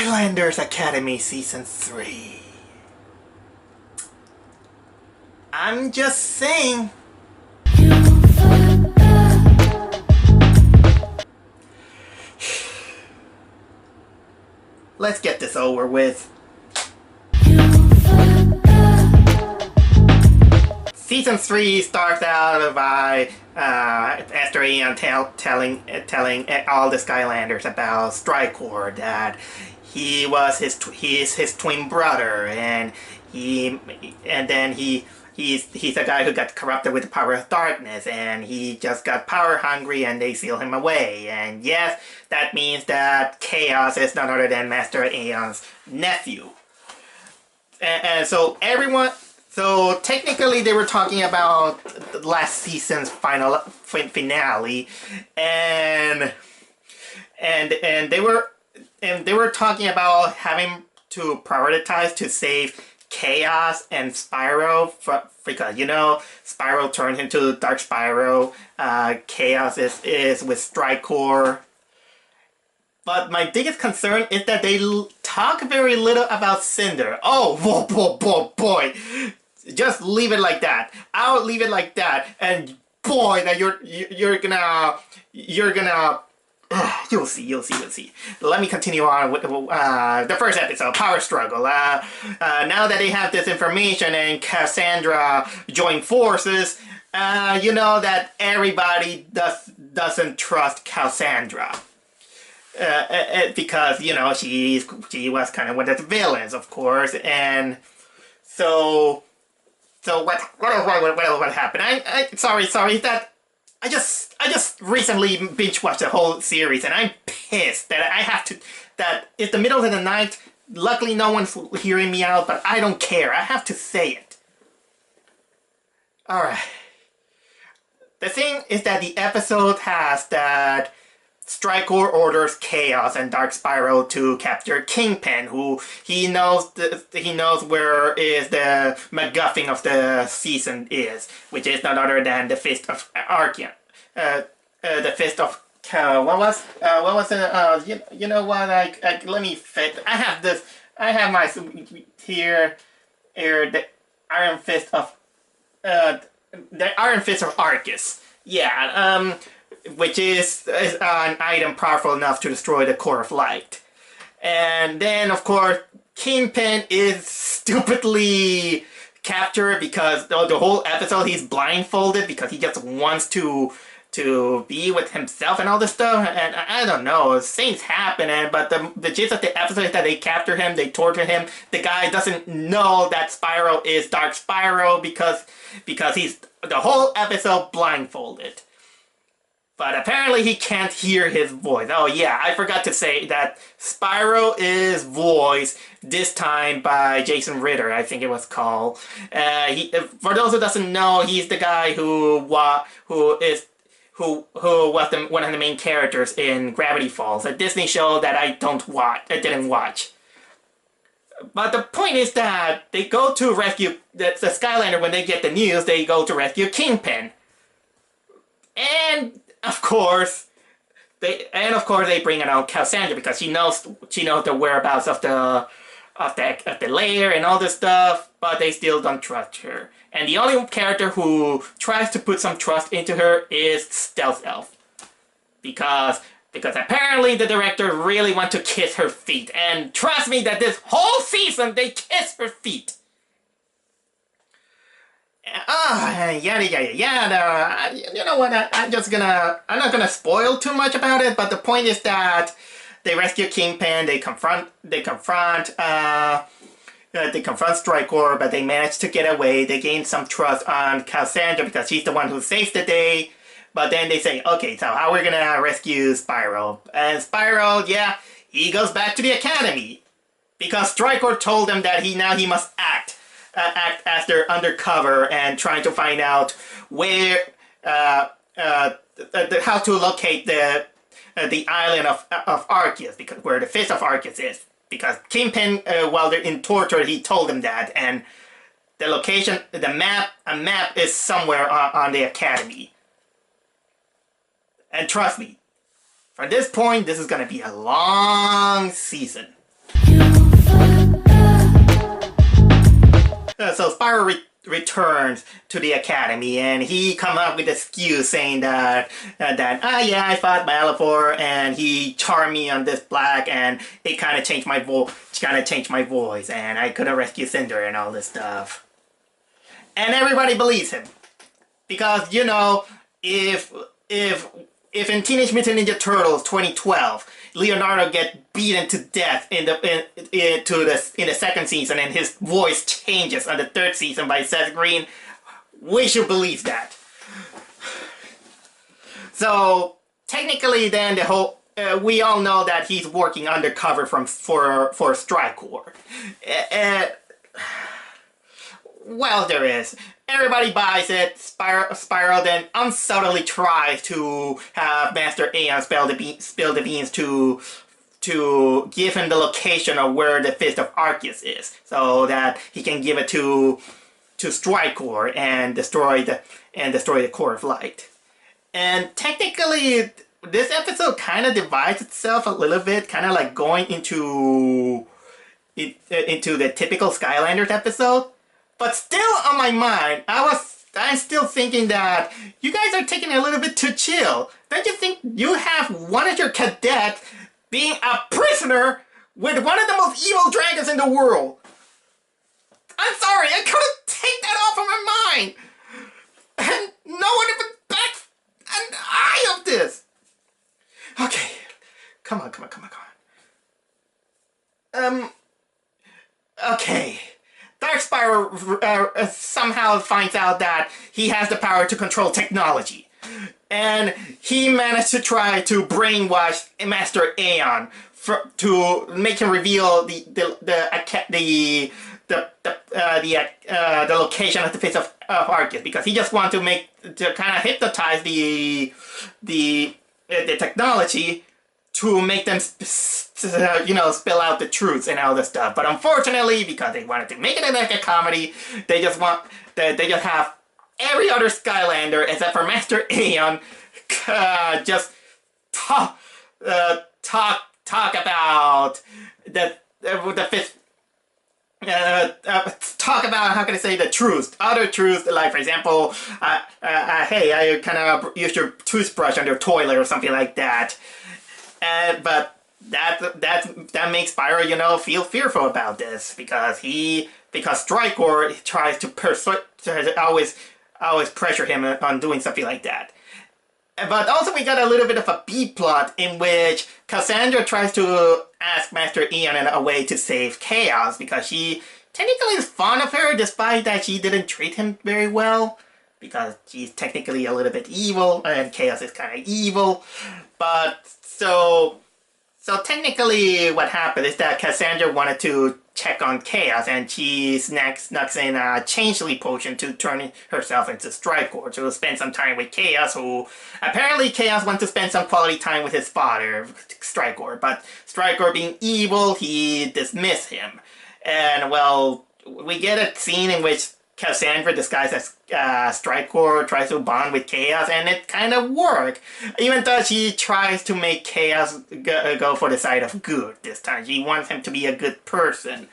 Skylanders Academy Season 3. I'm just saying. Let's get this over with. Season 3 starts out by Esther Aeon telling all the Skylanders about Strikor, that he is his twin brother, and he's a guy who got corrupted with the power of darkness, and he just got power hungry, and they seal him away. And yes, that means that Chaos is none other than Master Aeon's nephew. And so everyone. So technically, they were talking about last season's finale, and they were talking about having to prioritize to save Chaos and Spyro, because Spyro turned into Dark Spyro. Chaos is with Strikor. But my biggest concern is that they talk very little about CYNDER. Oh, boy. Just leave it like that. I'll leave it like that, and boy, that you're gonna you'll see. Let me continue on with the first episode, Power Struggle. Now that they have this information and Cassandra joined forces, you know that everybody doesn't trust Cassandra. Because she was kind of one of the villains, of course, and so what happened? Sorry that I just recently binge watched the whole series, and I'm pissed that it's the middle of the night. Luckily, no one's hearing me out, but I don't care. I have to say it. All right. The thing is that the episode has that Strikor orders Chaos and Dark Spyro to capture Kingpin, who he knows where is the MacGuffin of the season is, which is none other than the Fist of Archeon. The Fist of what was it? You know what? Let me fit. I have this. I have my here. The Iron Fist of Arceus. Yeah. Which is an item powerful enough to destroy the Core of Light. And then, of course, Kingpin is stupidly captured because the whole episode he's blindfolded because he just wants to be with himself and all this stuff. And I don't know, things happen, but the gist of the episode is that they capture him, they torture him. The guy doesn't know that Spyro is Dark Spyro because he's the whole episode blindfolded. But apparently he can't hear his voice. Oh yeah, I forgot to say that Spyro is voiced this time by Jason Ritter, I think it was called. For those who doesn't know, he's the guy who was one of the main characters in Gravity Falls, a Disney show that I didn't watch. But the point is that they go to rescue the Skylander. When they get the news, they go to rescue Kingpin. And of course, they bring out Cassandra because she knows the whereabouts of the lair and all this stuff, but they still don't trust her. And the only character who tries to put some trust into her is Stealth Elf, because apparently the director really wants to kiss her feet, and trust me that this whole season they kiss her feet. Yada. You know what? I'm not gonna spoil too much about it. But the point is that they rescue Kingpin. They confront Strikor, but they manage to get away. They gain some trust on Cassandra because she's the one who saves the day. But then they say, okay, so how are we gonna rescue Spyro? And Spyro, yeah, he goes back to the Academy because Strikor told him that he must act as their undercover and trying to find out where how to locate the island of Arceus, because where the Fist of Arceus is, because Kingpin while they're in torture he told them that, and the location, a map is somewhere on the Academy. And trust me, from this point this is gonna be a long season. So Spyro returns to the academy, and he comes up with an excuse saying that yeah, I fought Malifaux and he charmed me on this black, and it kind of changed my voice, and I couldn't rescue Cinder and all this stuff. And everybody believes him because, you know, if in Teenage Mutant Ninja Turtles 2012, Leonardo gets beaten to death in the second season, and his voice changes on the third season by Seth Green, we should believe that. So technically, then the whole we all know that he's working undercover for Strikecore. Well, there is. Everybody buys it. Spyro then unsubtly tries to have Master Aeon spill the beans to give him the location of where the Fist of Arceus is, so that he can give it to Strikecore and destroy the Core of Light. And technically, this episode kind of divides itself a little bit, kind of like going into the typical Skylanders episode. But still on my mind, I'm still thinking that you guys are taking it a little bit too chill. Don't you think you have one of your cadets being a prisoner with one of the most evil dragons in the world? I'm sorry, I couldn't take that off of my mind. And no one even bats an eye of this. Okay, come on. Okay. Dark Spyro somehow finds out that he has the power to control technology, and he managed to try to brainwash Master Aeon to make him reveal the location of the Fist of Arceus, because he just wanted to kind of hypnotize the technology to make them spill out the truths and all this stuff. But unfortunately, because they wanted to make it like a comedy, they just have every other Skylander except for Master Aeon just talk about the fifth. Talk about, how can I say, the truths, other truths, like for example, hey, I kind of used your toothbrush on your toilet or something like that. But that makes Spyro, feel fearful about this, because Strikecore tries to always pressure him on doing something like that. But also we got a little bit of a B plot in which Cassandra tries to ask Master Aeon a way to save Chaos, because she technically is fond of her, despite that she didn't treat him very well, because she's technically a little bit evil, and Chaos is kind of evil. But so technically what happened is that Cassandra wanted to check on Chaos, and she snucks in a changeling potion to turn herself into Strikecore to spend some time with Chaos, who apparently Chaos wants to spend some quality time with his father, Strikecore, but Strikecore being evil, he dismissed him. And well, we get a scene in which Cassandra, disguised as Strikecore, tries to bond with Chaos, and it kind of works. Even though she tries to make Chaos go for the side of good this time. She wants him to be a good person.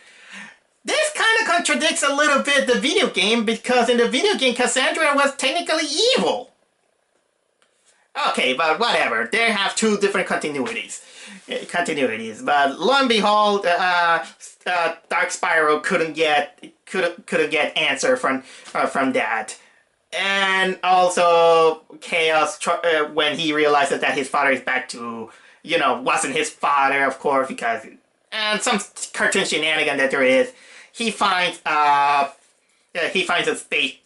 This kind of contradicts a little bit the video game, because in the video game, Cassandra was technically evil. Okay, but whatever. They have two different continuities. But lo and behold, Dark Spyro couldn't get answer from that. And also Chaos, when he realizes that his father is back to, wasn't his father, of course, because, and some cartoon shenanigan that there is, he finds a space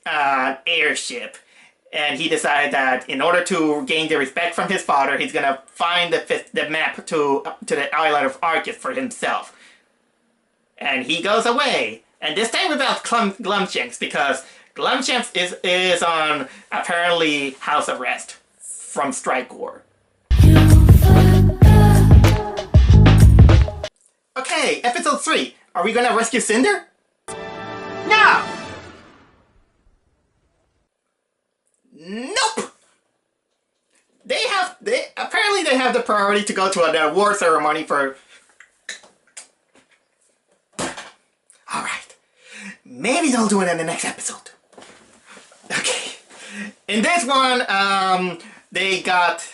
airship. And he decided that in order to gain the respect from his father, he's gonna find the map to the island of Arceus for himself. And he goes away. And this time without Glumshanks, because Glumshanks is on, apparently, house arrest from Strikecore. Okay, episode 3. Are we gonna rescue Cinder? No! Nope! Apparently they have the priority to go to an award ceremony for maybe they'll do it in the next episode. Okay. In this one, they got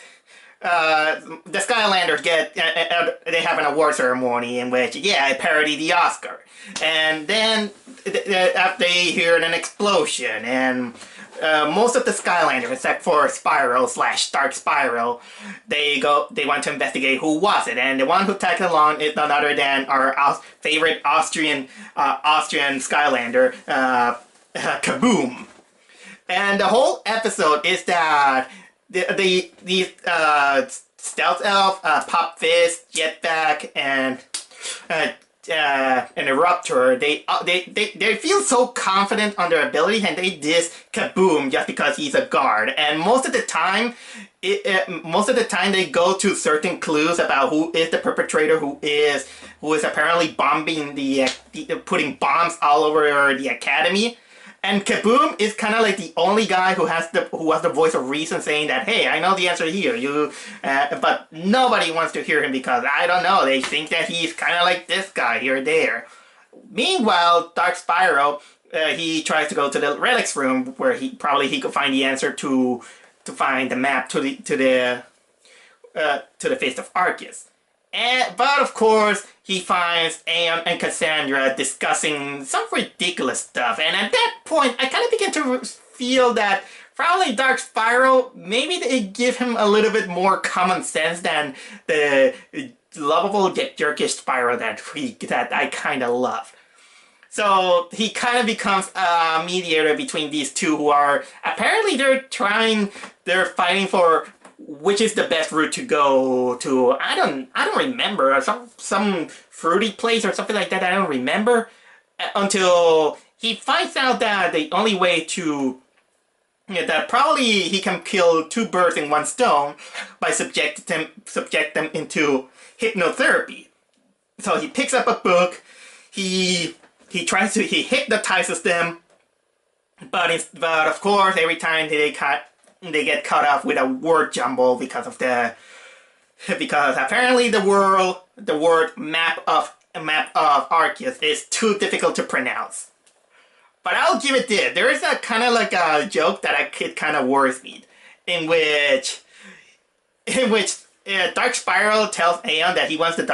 the Skylanders get they have an award ceremony in which it parodied the Oscar, and then after they hear an explosion, and most of the Skylanders except for Spyro / Dark Spyro, they want to investigate who was it, and the one who tagged along is none other than our favorite Austrian Skylander, Kaboom. And the whole episode is that these Stealth Elf, Pop Fist, Jetpack, and Eruptor, they feel so confident on their ability, and they diss Kaboom just because he's a guard. And most of the time, they go to certain clues about who is the perpetrator, who is apparently bombing putting bombs all over the academy. And Kaboom is kind of like the only guy who has the voice of reason, saying that, hey, I know the answer here. But nobody wants to hear him because, I don't know, they think that he's kind of like this guy here or there. Meanwhile, Dark Spyro, he tries to go to the relics room where he could find the answer to find the map to the Fist of Arceus. But of course, he finds Aeon and Cassandra discussing some ridiculous stuff, and at that point, I kind of begin to feel that probably Dark Spyro, maybe they give him a little bit more common sense than the lovable yet jerkish Spyro that I kind of love. So he kind of becomes a mediator between these two, who are apparently they're fighting for which is the best route to go to. I don't remember, some fruity place or something like that. I don't remember until he finds out that the only way to that probably he can kill two birds in one stone by subject them into hypnotherapy. So he picks up a book. He hypnotizes them, but of course every time they get caught up with a word jumble because apparently the word map of Arceus is too difficult to pronounce. But I'll give it this. There is a kind of like a joke that it kind of worries me, in which Dark Spyro tells Aeon that he wants the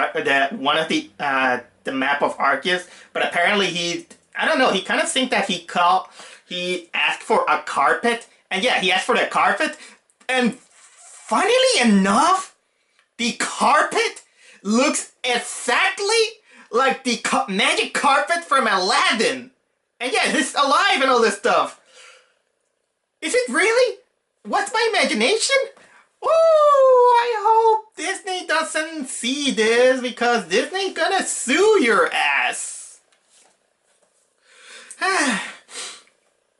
map of Arceus, but apparently he kind of thinks that he asked for a carpet. And yeah, he asked for the carpet, and funnily enough, the carpet looks exactly like the magic carpet from Aladdin. And yeah, it's alive and all this stuff. Is it really? What's my imagination? Oh, I hope Disney doesn't see this, because Disney's gonna sue your ass.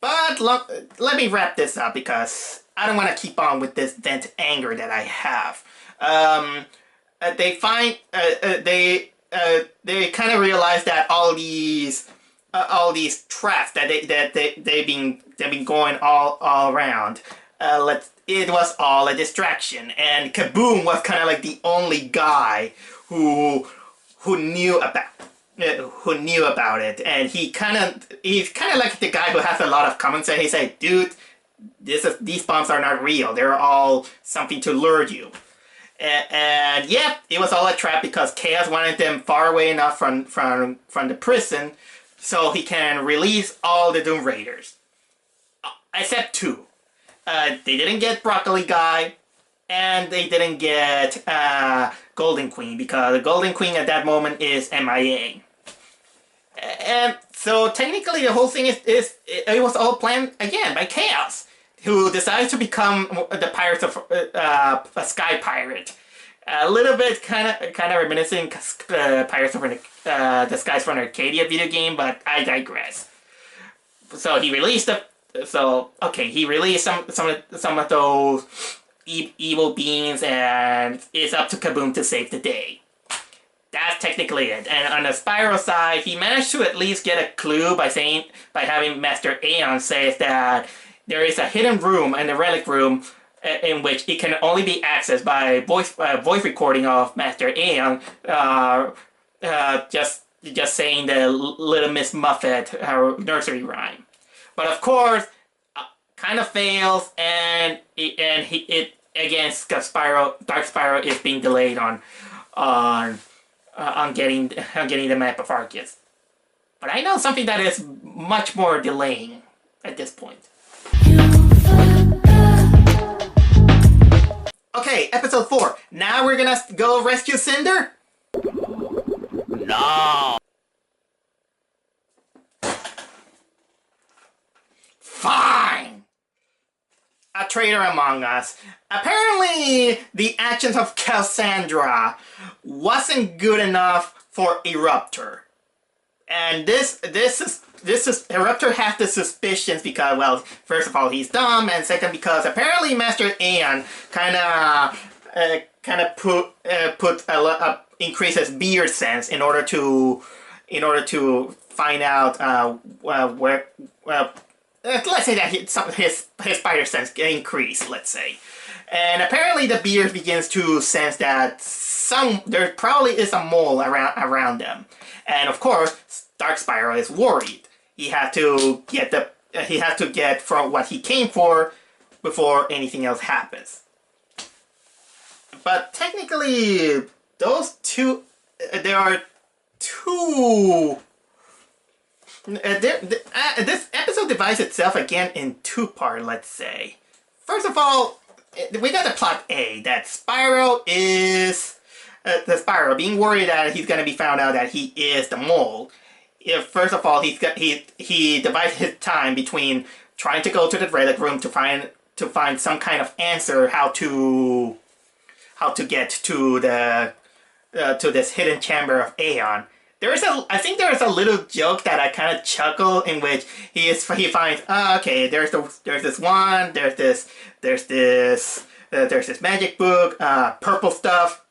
But let me wrap this up, because I don't want to keep on with this vent anger that I have. They kind of realize that all these traps that they've been going all around. It was all a distraction, and Kaboom was kind of like the only guy who knew about it, and he's kind of like the guy who has a lot of common sense. He said, "Dude, these bombs are not real. They're all something to lure you." And yeah, it was all a trap because Chaos wanted them far away enough from the prison, so he can release all the Doom Raiders, except two. They didn't get Broccoli Guy, and they didn't get Golden Queen, because the Golden Queen at that moment is MIA. And so technically the whole thing it was all planned again by Chaos, who decided to become the Pirates of a Sky Pirate. A little bit kind of reminiscing Pirates of the Skies from Arcadia video game, but I digress. So he released he released some of those evil beings, and it's up to Kaboom to save the day. That's technically it. And on the Spyro side, he managed to at least get a clue by having Master Aeon say that there is a hidden room in the relic room in which it can only be accessed by voice recording of Master Aeon, just just saying the Little Miss Muffet nursery rhyme. But of course, kind of fails, and it again, Dark Spiral is being delayed on getting the map of Arceus. But I know something that is much more delaying at this point. Okay, episode 4. Now we're gonna go rescue Cinder? No! Fine! A traitor among us. Apparently, the actions of Cassandra wasn't good enough for Eruptor. And this is Eruptor has the suspicions because, well, first of all, he's dumb, and second, because apparently Master Aeon kind of increases beard sense in order to find out where. Let's say that his spider sense increased. Let's say, and apparently the beard begins to sense that there probably is a mole around them, and of course, Dark Spiral is worried. He had to get from what he came for before anything else happens. But technically, those two, there are two. This episode divides itself again in two parts, let's say. First of all, we got the plot A, that Spyro is... the Spyro being worried that he's going to be found out that he is the mole. First of all, he divides his time between trying to go to the relic room to find some kind of answer how to get to this hidden chamber of Aeon. I think there's a little joke that I kind of chuckle in which he finds, okay, there's this magic book, purple stuff.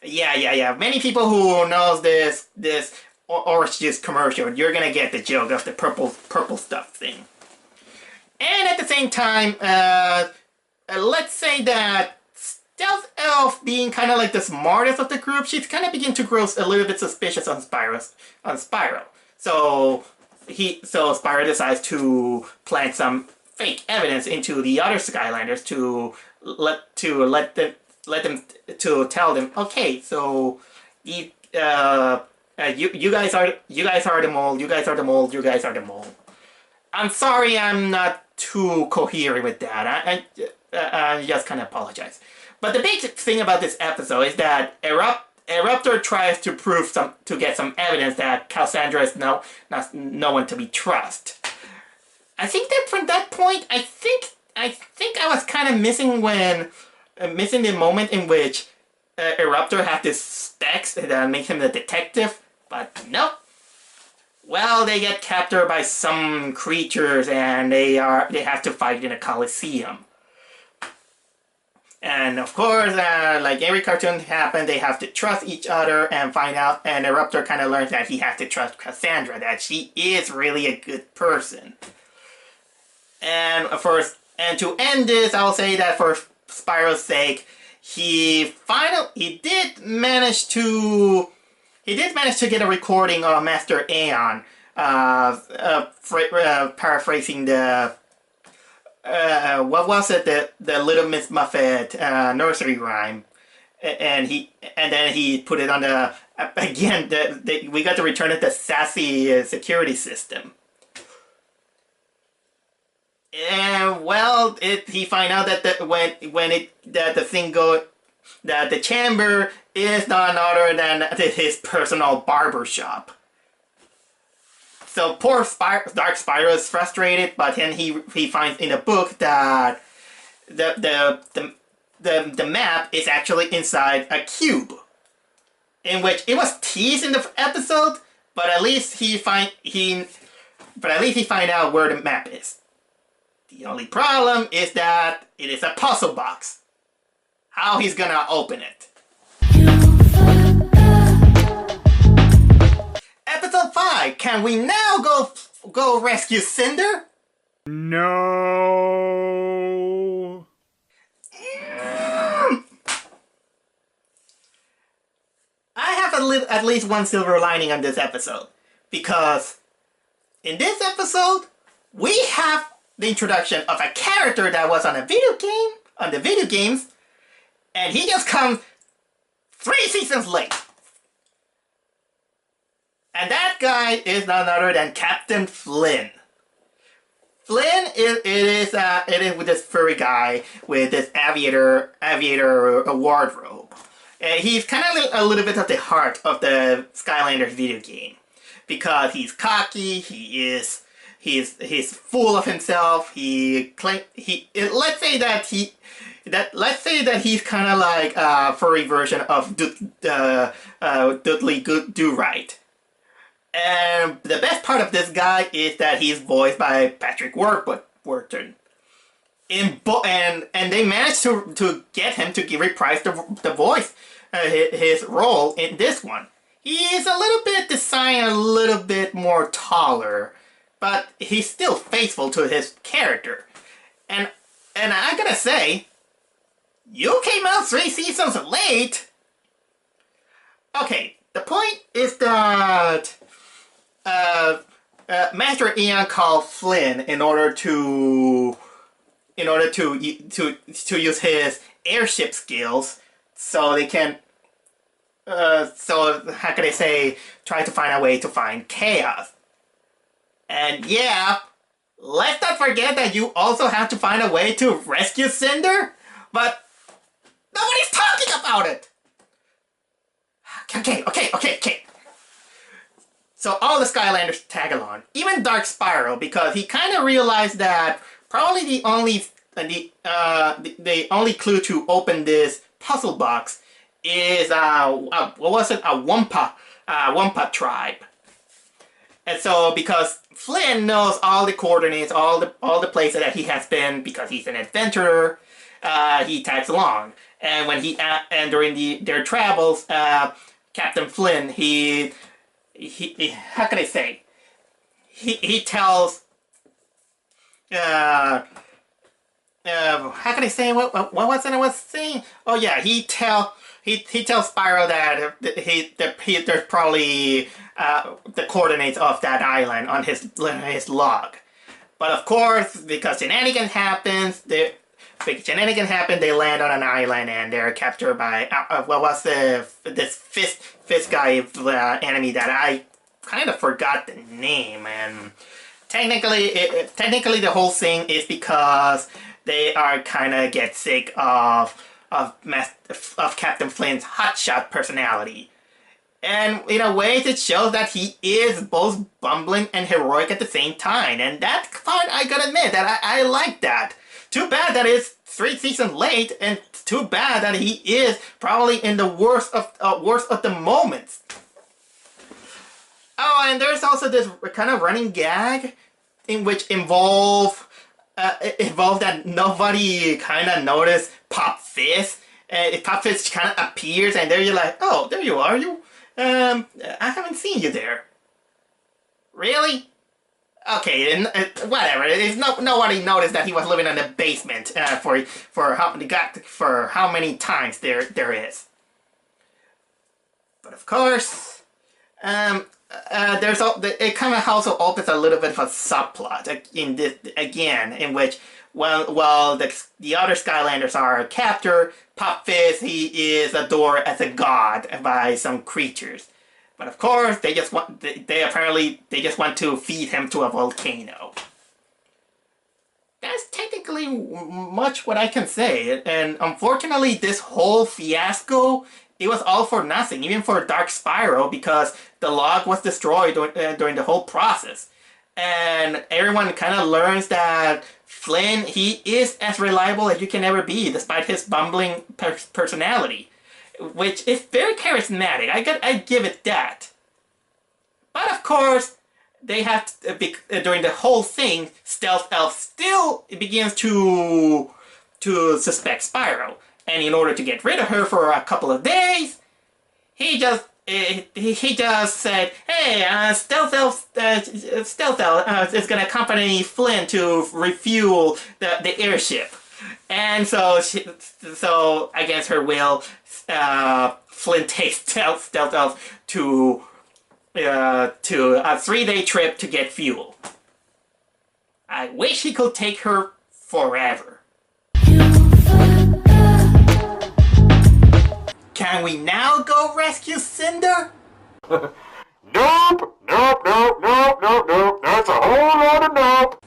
Yeah. Many people who knows this orange juice commercial, you're gonna get the joke of the purple stuff thing. And at the same time, let's say that Stealth Elf, being kind of like the smartest of the group, she's kind of beginning to grow a little bit suspicious on Spyro. So Spyro decides to plant some fake evidence into the other Skylanders to tell them, okay, so you guys are the mole, you guys are the mole, you guys are the mole. I'm sorry, I'm not too coherent with that. I just kind of apologize. But the big thing about this episode is that Eruptor tries to get some evidence that Cassandra is no one to be trusted. I think that from that point, I think I was kind of missing the moment in which Eruptor had this specs that make him the detective, but no. Well, they get captured by some creatures and they have to fight in a coliseum. And of course, like every cartoon happened, they have to trust each other and find out. And Eruptor kind of learns that he has to trust Cassandra, that she is really a good person. And to end this, I'll say that for Spyro's sake, he did manage to get a recording of Master Aeon, paraphrasing the. What was it? The Little Miss Muffet nursery rhyme, and then he put it on the again. We got to return it to sassy security system. And well, he find out that the chamber is none other than his personal barber shop. So poor Dark Spyro is frustrated, but then he finds in the book that the map is actually inside a cube, in which it was teased in the episode, but at least he find out where the map is. The only problem is that it is a puzzle box. How he's gonna open it? Episode 5. Can we now go rescue Cinder? No. I have at least one silver lining on this episode. Because in this episode, we have the introduction of a character that was on a video game, on the video games, and he just comes 3 seasons late. And that guy is none other than Captain Flynn. Flynn is with this furry guy with this aviator wardrobe. He's kind of a little bit at the heart of the Skylanders video game because he's cocky. He's full of himself. Let's say that he's kind of like a furry version of Dudley Do-Right. And the best part of this guy is that he's voiced by Patrick Warburton. And they managed to get him to reprise the voice, his role in this one. He's a little bit designed a little bit more taller, but he's still faithful to his character. And I gotta say, you came out 3 seasons late. Okay, the point is that Master Ian called Flynn in order to use his airship skills, so they can how can I say, try to find a way to find chaos. And yeah, let's not forget that you also have to find a way to rescue CYNDER, but nobody's talking about it. Okay. So all the Skylanders tag along, even Dark Spyro, because he kind of realized that probably the only clue to open this puzzle box is what was it? A Wumpa tribe. And so because Flynn knows all the coordinates, all the places that he has been, because he's an adventurer, he tags along. And when during their travels, Captain Flynn, he how can I say? He tells how can I say what was it I was saying? Oh yeah, he tells Spyro that there's probably the coordinates of that island on his log. But of course, because shenanigans happen, they land on an island and they're captured by what was this fist guy enemy that I kind of forgot the name. And technically the whole thing is because they are kind of get sick of Captain Flynn's hotshot personality. And in a way, it shows that he is both bumbling and heroic at the same time. And that part, I gotta admit, that I like that. Too bad that it's 3 seasons late, and too bad that he is probably in the worst of the moments. Oh, and there's also this kind of running gag in which involve that nobody kind of noticed Pop Fizz. Pop Fizz kind of appears, and there you're like, oh, there you are, I haven't seen you there. Really? Okay, whatever. Nobody noticed that he was living in the basement for how many times there is. But of course, it kind of also opens a little bit of a subplot in this again, in which while the other Skylanders are captured, Pop Fizz, he is adored as a god by some creatures. But of course, they just want to feed him to a volcano. That's technically much what I can say. And unfortunately, this whole fiasco, it was all for nothing, even for Dark Spyro, because the log was destroyed during the whole process. And everyone kind of learns that Flynn, he is as reliable as you can ever be, despite his bumbling personality. Which is very charismatic. I give it that. But of course, they have to, during the whole thing, Stealth Elf still begins to suspect Spyro, and in order to get rid of her for a couple of days, he just said, "Hey, Stealth Elf is gonna accompany Flynn to refuel the airship." And so against her will, Flynn takes stealth elf to a 3-day trip to get fuel. I wish he could take her forever. Can we now go rescue CYNDER? Nope, nope, nope, nope, nope, nope. That's a whole lot of nope.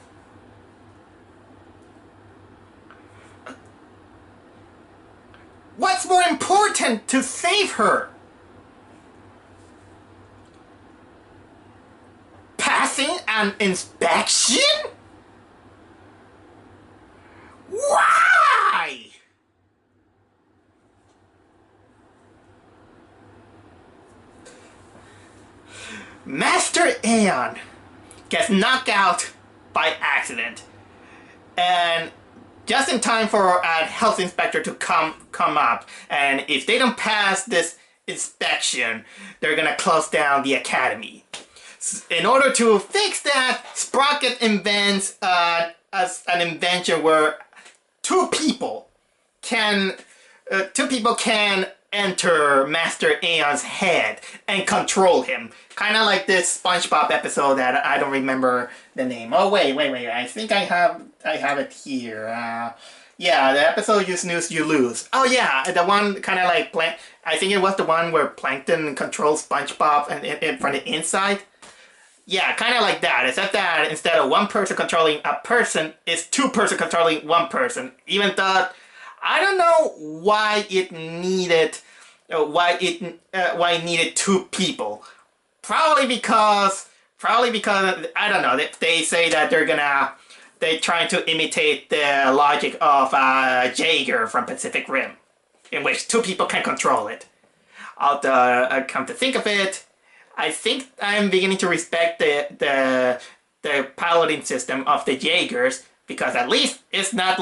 What's more important to save her? Passing an inspection? Why? Master Aeon gets knocked out by accident, and just in time for a health inspector to come up, and if they don't pass this inspection, they're gonna close down the academy. In order to fix that, Sprocket invents an invention where two people can enter Master Aeon's head and control him. Kind of like this SpongeBob episode that I don't remember the name. Oh wait! I think I have it here. Yeah, the episode You Snooze, You Lose. Oh yeah, the one kind of like I think it was the one where Plankton controls SpongeBob and from the inside. Yeah, kind of like that, except that instead of one person controlling a person, it's two person controlling one person. Even though I don't know why it needed two people. Probably because I don't know. They say that they're trying to imitate the logic of Jaeger from Pacific Rim, in which two people can control it. Although, come to think of it, I think I'm beginning to respect the piloting system of the Jaegers, because at least it's not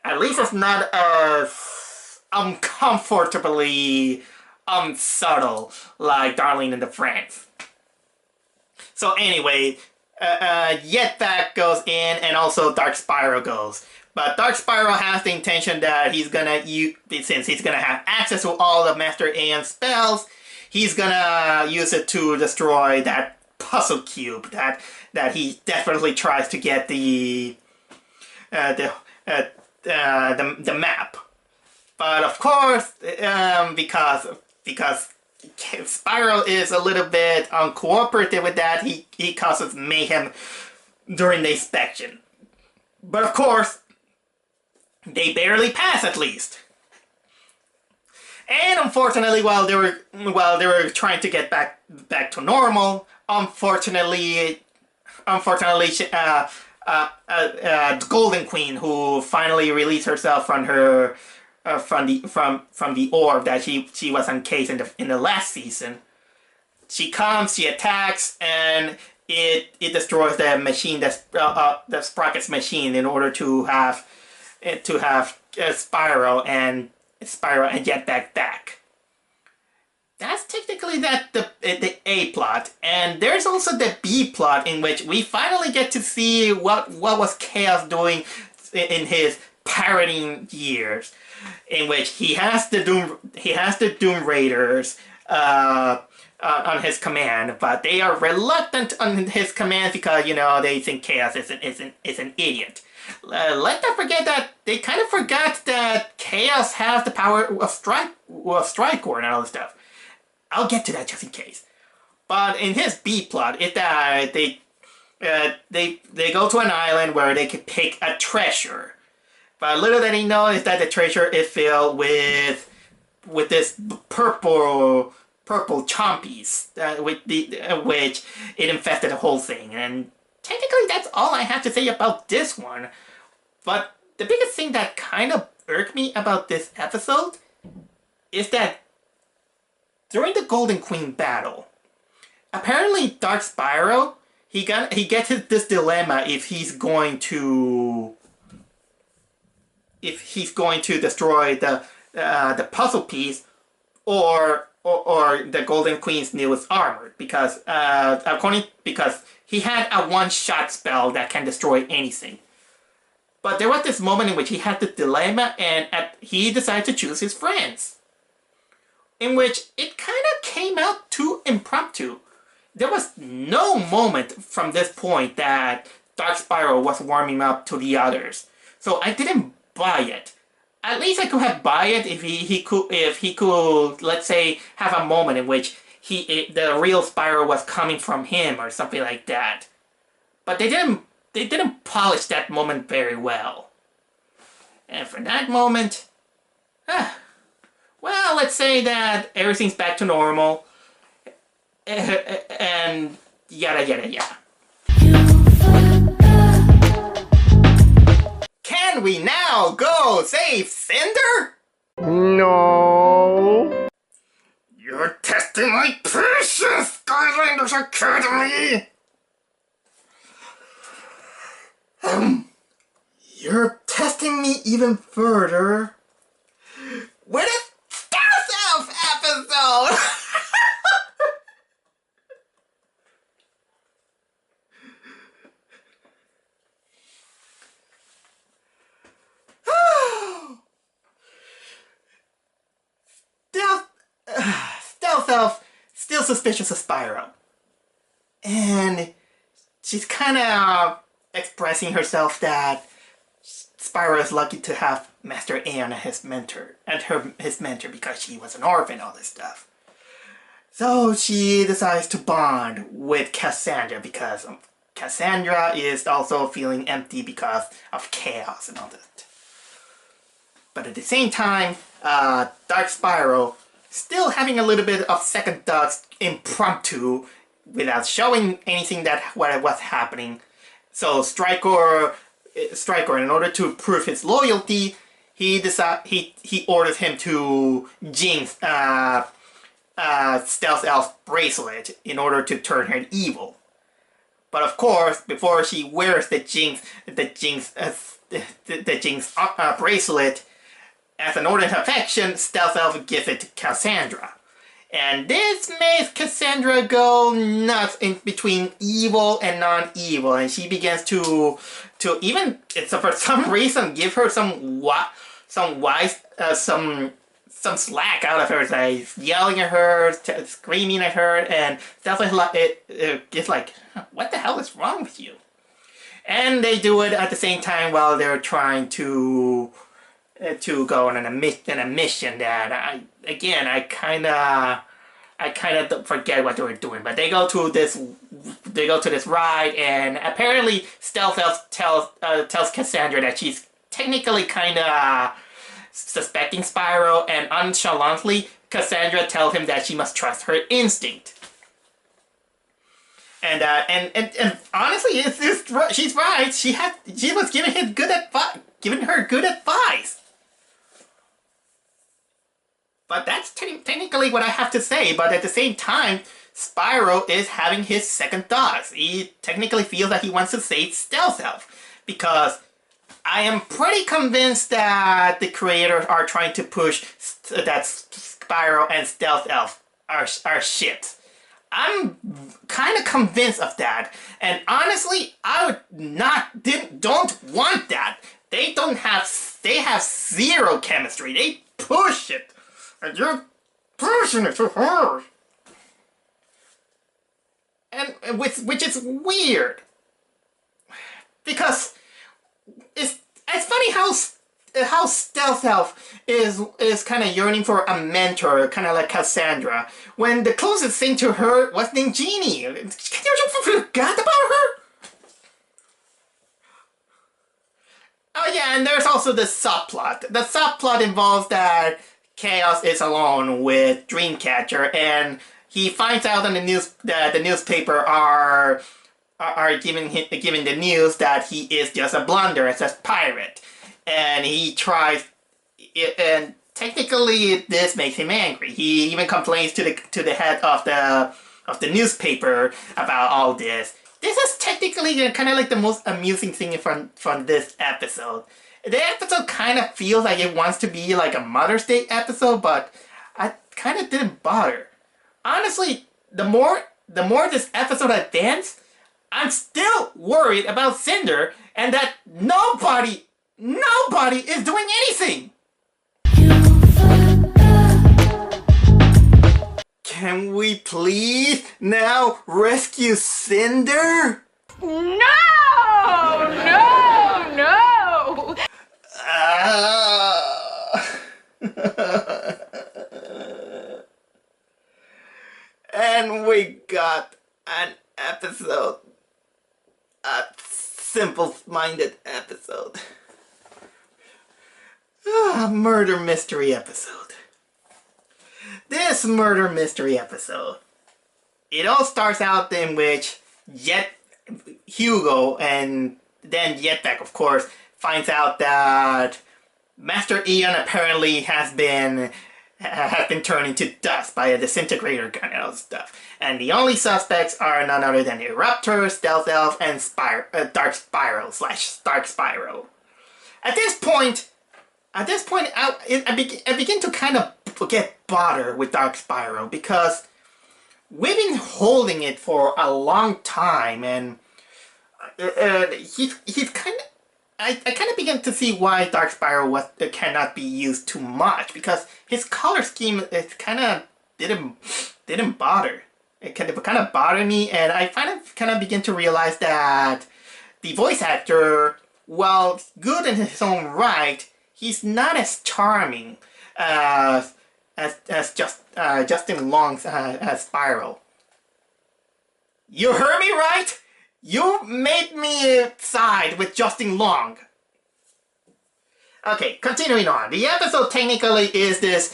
at least it's not as uncomfortably unsubtle like Darling in the Franxx. So anyway, Jetpack goes in, and also Dark Spiral goes. But Dark Spiral has the intention that since he's gonna have access to all of Master Aeon's spells, he's gonna use it to destroy that puzzle cube that he definitely tries to get the map. But of course, because Spiral is a little bit uncooperative with that, he causes mayhem during the inspection. But of course, they barely pass at least. And unfortunately, while they were trying to get back to normal, unfortunately, the Golden Queen, who finally released herself from her from the orb that she was encased in the last season, she comes, she attacks, and it destroys the machine, the Sprocket's machine, in order to have Spiral and Jetpack back. That's technically the A plot, and there's also the B plot, in which we finally get to see what was Chaos doing in his parroting years, in which he has the Doom Raiders on his command, but they are reluctant on his command because they think Chaos is an idiot. Let's not forget that they kind of forgot that Chaos has the power of Strike and all this stuff. I'll get to that just in case. But in his B plot, is that they go to an island where they can pick a treasure. But little did he know is that the treasure is filled with this purple chompies, which it infested the whole thing. And technically, that's all I have to say about this one. But the biggest thing that kind of irked me about this episode is that during the Golden Queen battle, apparently Dark Spiral, he gets this dilemma if he's going to destroy the puzzle piece or the Golden Queen's newest armor, because he had a one-shot spell that can destroy anything. But there was this moment in which he had the dilemma, and he decided to choose his friends. In which it kind of came out too impromptu. There was no moment from this point that Dark Spiral was warming up to the others. So I didn't buy it. At least I could have buy it if he could, let's say, have a moment in which the real Spiral was coming from him or something like that. But they didn't polish that moment very well. And for that moment, well, let's say that everything's back to normal, and yada yada yada. Can we now go save CYNDER? No. You're testing my patience, Skylanders Academy! You're testing me even further with a Stealth Elf episode! Stealth Elf still suspicious of Spyro. And she's kind of expressing herself that Spyro is lucky to have Master Aeon as his mentor, because she was an orphan, all this stuff. So she decides to bond with Cassandra because Cassandra is also feeling empty because of chaos and all that. But at the same time, Dark Spyro still having a little bit of second thoughts impromptu without showing anything that what was happening. So Striker, in order to prove his loyalty, he orders him to jinx Stealth Elf's bracelet in order to turn her evil. But of course, before she wears the jinx bracelet, as an order of affection, Stealth Elf gives it to Cassandra. And this makes Cassandra go nuts in between evil and non-evil, and she begins to even, for some reason, give her some slack out of her, like yelling at her, screaming at her, and Stealth Elf is like, what the hell is wrong with you? And they do it at the same time while they're trying to go on a mission that I kind of forget what they were doing, but they go to this ride, and apparently Stealth Elf tells Cassandra that she's technically kind of suspecting Spyro, and nonchalantly Cassandra tells him that she must trust her instinct. And honestly, she's right. She was giving her good advice. But that's technically what I have to say. But at the same time, Spyro is having his second thoughts. He technically feels that he wants to save Stealth Elf, because I am pretty convinced that the creators are trying to push that Spyro and Stealth Elf are shit. I'm kind of convinced of that, and honestly, I don't want that. They have zero chemistry. They push it, and you're pushing it too hard, and which is weird, because it's funny how Stealth Elf is kind of yearning for a mentor, kind of like Cassandra, when the closest thing to her was Ningini. You forgot about her? Oh yeah, and there's also the subplot. The subplot involves that Chaos is alone with Dreamcatcher, and he finds out on the news that the newspaper are giving the news that he is just a blunder as a pirate. And he tries, and technically this makes him angry. He even complains to the head of the newspaper about all this. This is technically kind of like the most amusing thing from this episode. The episode kind of feels like it wants to be like a Mother's Day episode, but I kind of didn't bother. Honestly, the more this episode advances, I'm still worried about CYNDER, and that nobody Nobody is doing anything! Can we please now rescue CYNDER? No! No! No! And we got an episode. A simple-minded episode. Murder mystery episode. This murder mystery episode. It all starts out in which Hugo and then Jetpack, of course, finds out that Master Ian apparently has been turned into dust by a disintegrator gun and all this stuff. And the only suspects are none other than Eruptor, Stealth Elf, and Dark Spiral / Stark Spiral. At this point, I begin to kind of get bothered with Dark Spiral because we've been holding it for a long time, and he's kind of. I kind of begin to see why Dark Spiral cannot be used too much, because his color scheme kind of didn't bother. It kind of bothered me, and I kind of begin to realize that the voice actor, while good in his own right, he's not as charming as Justin Long's as Spiral. You heard me right? You made me side with Justin Long. Okay, continuing on. The episode technically is this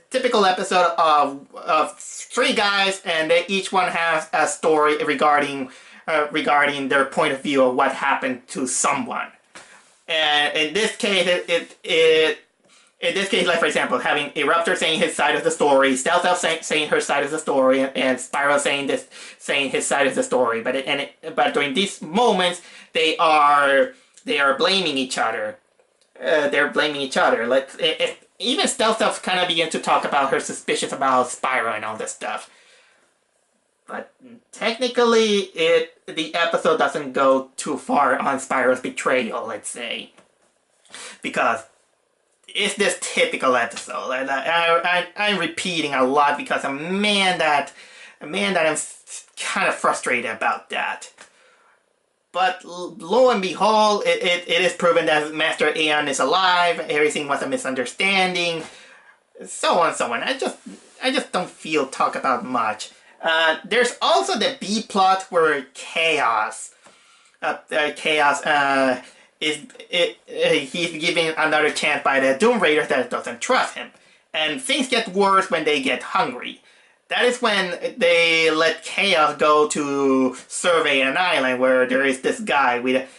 typical episode of three guys, and they each one has a story regarding their point of view of what happened to someone. And in this case, like for example, having Eruptor saying his side of the story, Stealth Elf saying her side of the story, and Spiral saying his side of the story. But during these moments, they are blaming each other. They're blaming each other. Even Stealth Elf kind of begin to talk about her suspicions about Spiral and all this stuff. But technically, the episode doesn't go too far on Spiral's betrayal, let's say, because it's this typical episode. I'm repeating a lot because a man that I'm kind of frustrated about that. But lo and behold, it is proven that Master Aeon is alive. Everything was a misunderstanding, so on and so on. I just don't feel talk about much. There's also the B plot where Chaos he's given another chance by the Doom Raider that doesn't trust him, and things get worse when they get hungry. That is when they let Chaos go to survey an island where there is this guy with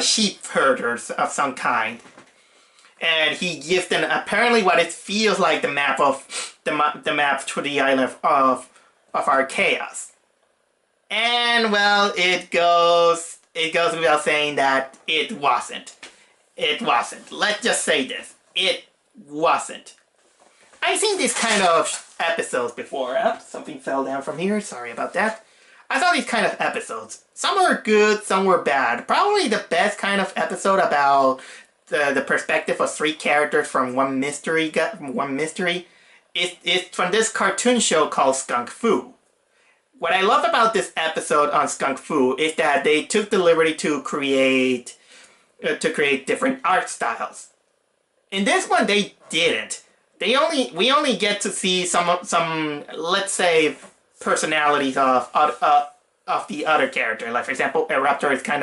sheep herders of some kind, and he gives them apparently what it feels like the map to the island of our Chaos. And well, it goes without saying that it wasn't. It wasn't. Let's just say this. It wasn't. I've seen these kind of episodes before. Something fell down from here. Sorry about that. I saw these kind of episodes. Some were good, some were bad. Probably the best kind of episode about the perspective of three characters from one mystery is from this cartoon show called Skunk Fu. What I love about this episode on Skunk Fu is that they took the liberty to create different art styles. In this one, they didn't. We only get to see some let's say personalities of the other character. Like for example, Eruptor is kind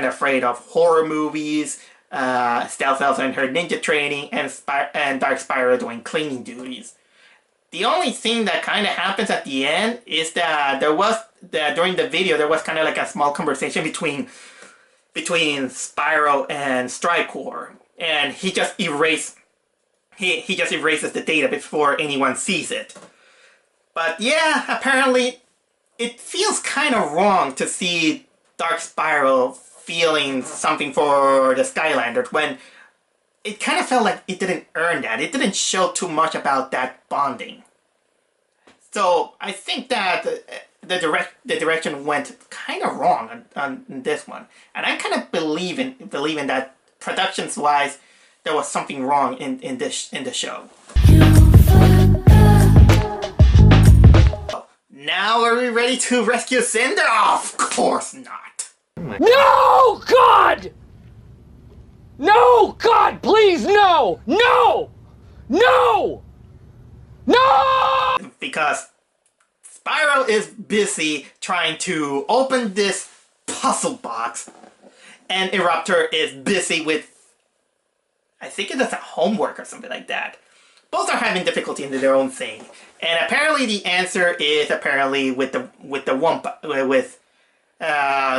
of afraid of horror movies. Stealth Elf and her ninja training, and Dark Spiral doing cleaning duties. The only thing that kind of happens at the end is that during the video there was kind of like a small conversation between Spiral and Strikor, and he just erases the data before anyone sees it. But yeah, apparently it feels kind of wrong to see Dark Spiral feeling something for the Skylanders when it kind of felt like it didn't earn that. It didn't show too much about that bonding. So I think that the direction went kind of wrong on this one, and I kind of believe in that productions wise there was something wrong in the show. Now are we ready to rescue CYNDER? Of course not. No, God! No, God, please, no! No! No! No! Because Spyro is busy trying to open this puzzle box, and Eruptor is busy with, I think it is a homework or something like that. Both are having difficulty in their own thing, and apparently the answer is apparently with the Wumpa, with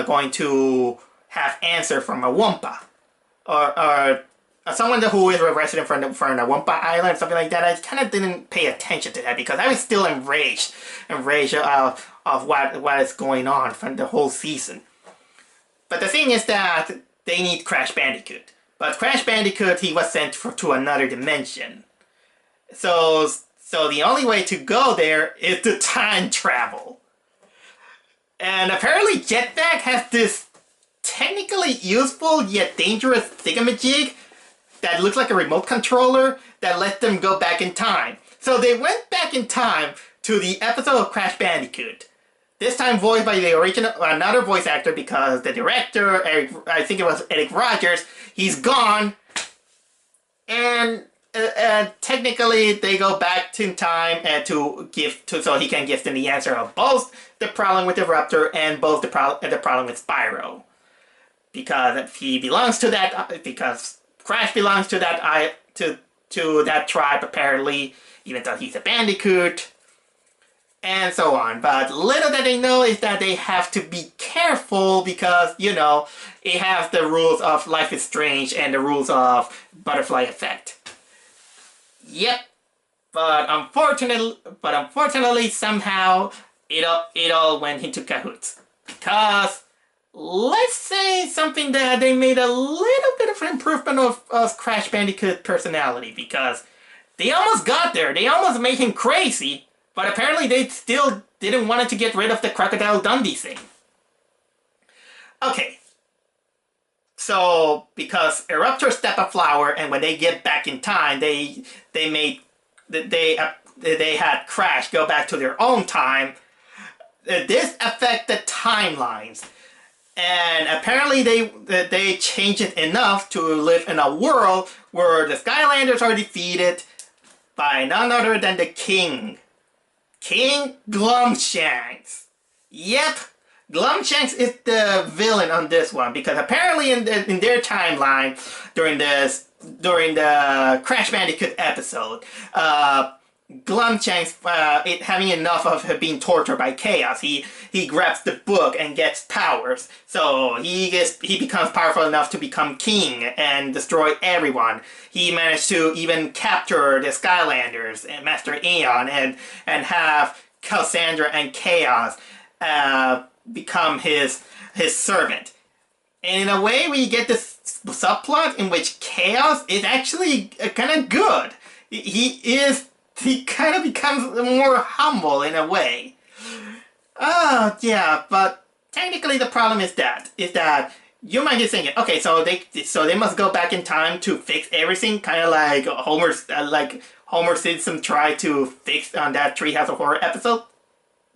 going to have answer from a Wumpa, or someone who is a resident from the Wumpa Island, something like that. I kind of didn't pay attention to that because I was still enraged of what is going on from the whole season. But the thing is that they need Crash Bandicoot. But Crash Bandicoot, he was sent to another dimension. So the only way to go there is to time travel. And apparently Jetpack has this technically useful yet dangerous thingamajig that looks like a remote controller that lets them go back in time. So they went back in time to the episode of Crash Bandicoot. This time voiced by the original, another voice actor, because the director, I think it was Eric Rogers, he's gone. And technically they go back in time and so he can give them the answer of both the problem with the Raptor and both the problem with Spyro. Because he belongs to that, because Crash belongs to that to that tribe apparently, even though he's a Bandicoot, and so on. But little that they know is that they have to be careful because, you know, it has the rules of Life is Strange and the rules of Butterfly Effect. Yep, but unfortunately somehow it all went into cahoots. Because let's say something that they made a little bit of an improvement of Crash Bandicoot's personality, because they almost got there. They almost made him crazy, but apparently they still didn't want to get rid of the Crocodile Dundee thing. Okay. So, because Eruptor stepped a flower, and when they get back in time, they had Crash go back to their own time. This affected timelines. And apparently they changed it enough to live in a world where the Skylanders are defeated by none other than the King. King Glumshanks. Yep, Glumshanks is the villain on this one, because apparently in their timeline during the Crash Bandicoot episode, Glumshanks, having enough of being tortured by chaos, he grabs the book and gets powers. So he becomes powerful enough to become king and destroy everyone. He managed to even capture the Skylanders and Master Aeon and have Cassandra and Chaos become his servant. And in a way, we get this subplot in which Chaos is actually kind of good. He kind of becomes more humble in a way. Oh, yeah, but technically the problem is that you might be thinking, okay, so they must go back in time to fix everything, kind of like Homer Simpson tried to fix on that Treehouse of Horror episode.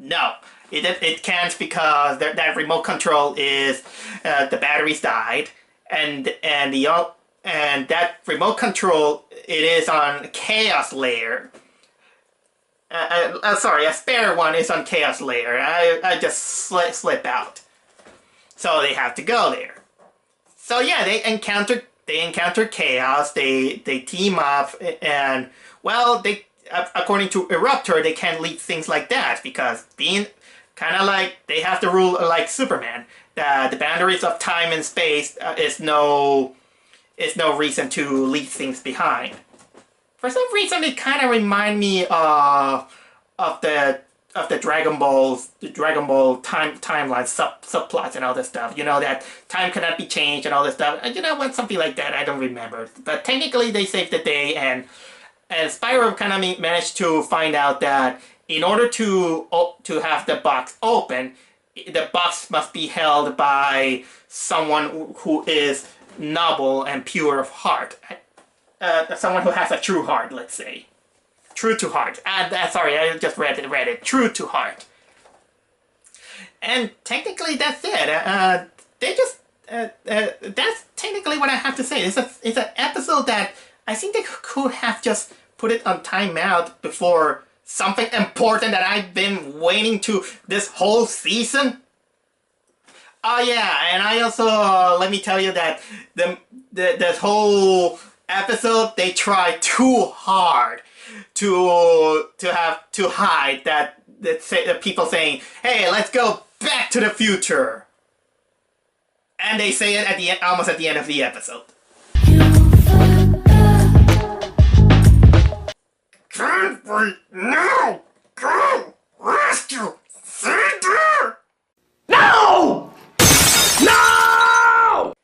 No, it can't, because that remote control is the batteries died, and that remote control, it is on Chaos Layer. Sorry, a spare one is on Chaos Layer. I just slip out. So they have to go there. So yeah, they encounter Chaos. They team up, and well, they according to Eruptor, they can't leave things like that, because being kind of like they have to rule like Superman. The boundaries of time and space is no reason to leave things behind. For some reason, it kind of remind me of the Dragon Ball timeline subplots and all this stuff. You know, that time cannot be changed and all this stuff. And you know what, something like that. I don't remember. But technically, they saved the day, and Spyro kind of managed to find out that in order to have the box open, the box must be held by someone who is noble and pure of heart. Someone who has a true heart, let's say. True to heart. Sorry, I just read it. True to heart. And technically, that's it. That's technically what I have to say. It's an episode that I think they could have just put it on timeout before something important that I've been waiting to this whole season. Oh yeah, and I also let me tell you that this whole episode they tried too hard to hide that the people saying, "Hey, let's go back to the future," and they say it at the end, almost at the end of the episode. Can't wait now! Go! Rescue! CYNDER! No! No!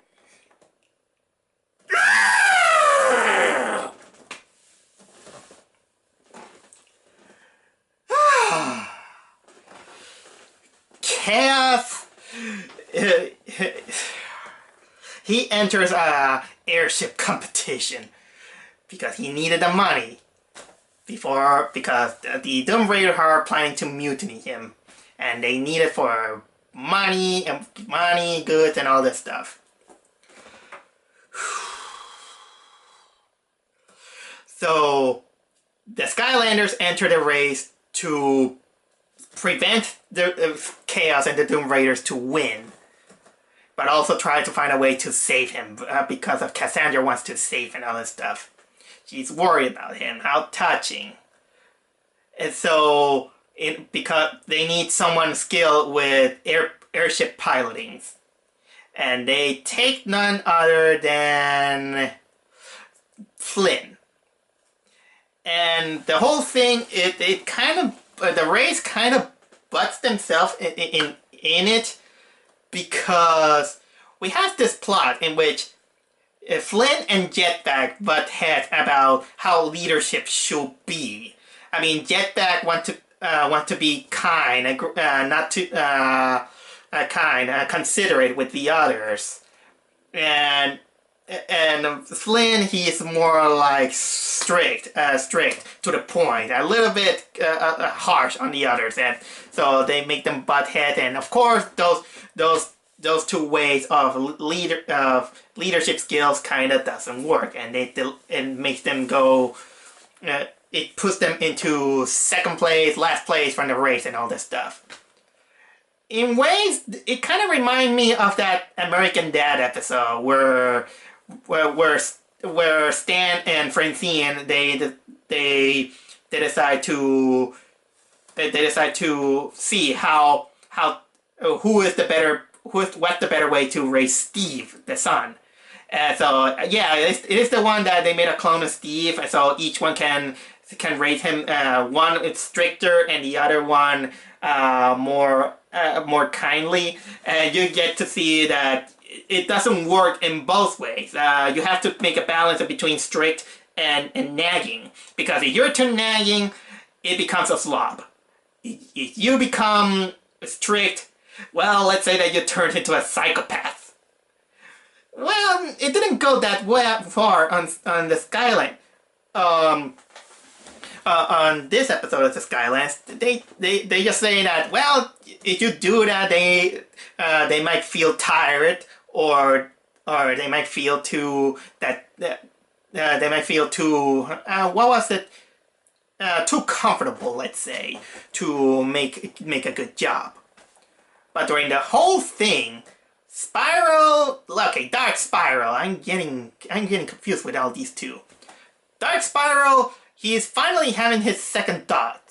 Chaos! He enters a airship competition because he needed the money because the Doom Raiders are planning to mutiny him, and they need it for money, goods, and all this stuff. So the Skylanders enter the race to prevent the Chaos and the Doom Raiders to win, but also try to find a way to save him because of Cassandra wants to save and all this stuff. She's worried about him. How touching. And so, because they need someone skilled with airship piloting. And they take none other than Flynn. And the whole thing, it kind of, the race kind of butts themselves in it, because we have this plot in which Flynn and Jetpack butt heads about how leadership should be. I mean, Jetpack want to be kind, not too considerate with the others, and Flynn, he's more like strict to the point, a little bit harsh on the others, and so they make them butt heads, and of course those two ways of leadership skills kind of doesn't work, and it makes them go. It puts them into second place, last place from the race, and all this stuff. In ways, it kind of reminds me of that American Dad episode where Stan and Francine they decide to see what's the better way to raise Steve, the son. So yeah, it is the one that they made a clone of Steve, so each one can raise him. One is stricter, and the other one more kindly. And you get to see that it doesn't work in both ways. You have to make a balance between strict and nagging, because if you're too nagging, it becomes a slob. If you become strict, well, let's say that you turn into a psychopath. Well, it didn't go that far on the Skyline. On this episode of the Skylands, they just say that, well, if you do that, they might feel tired, or they might feel too too comfortable, let's say, to make a good job. But during the whole thing, Dark Spiral, I'm getting confused with all these two. Dark Spiral, he is finally having his second thought.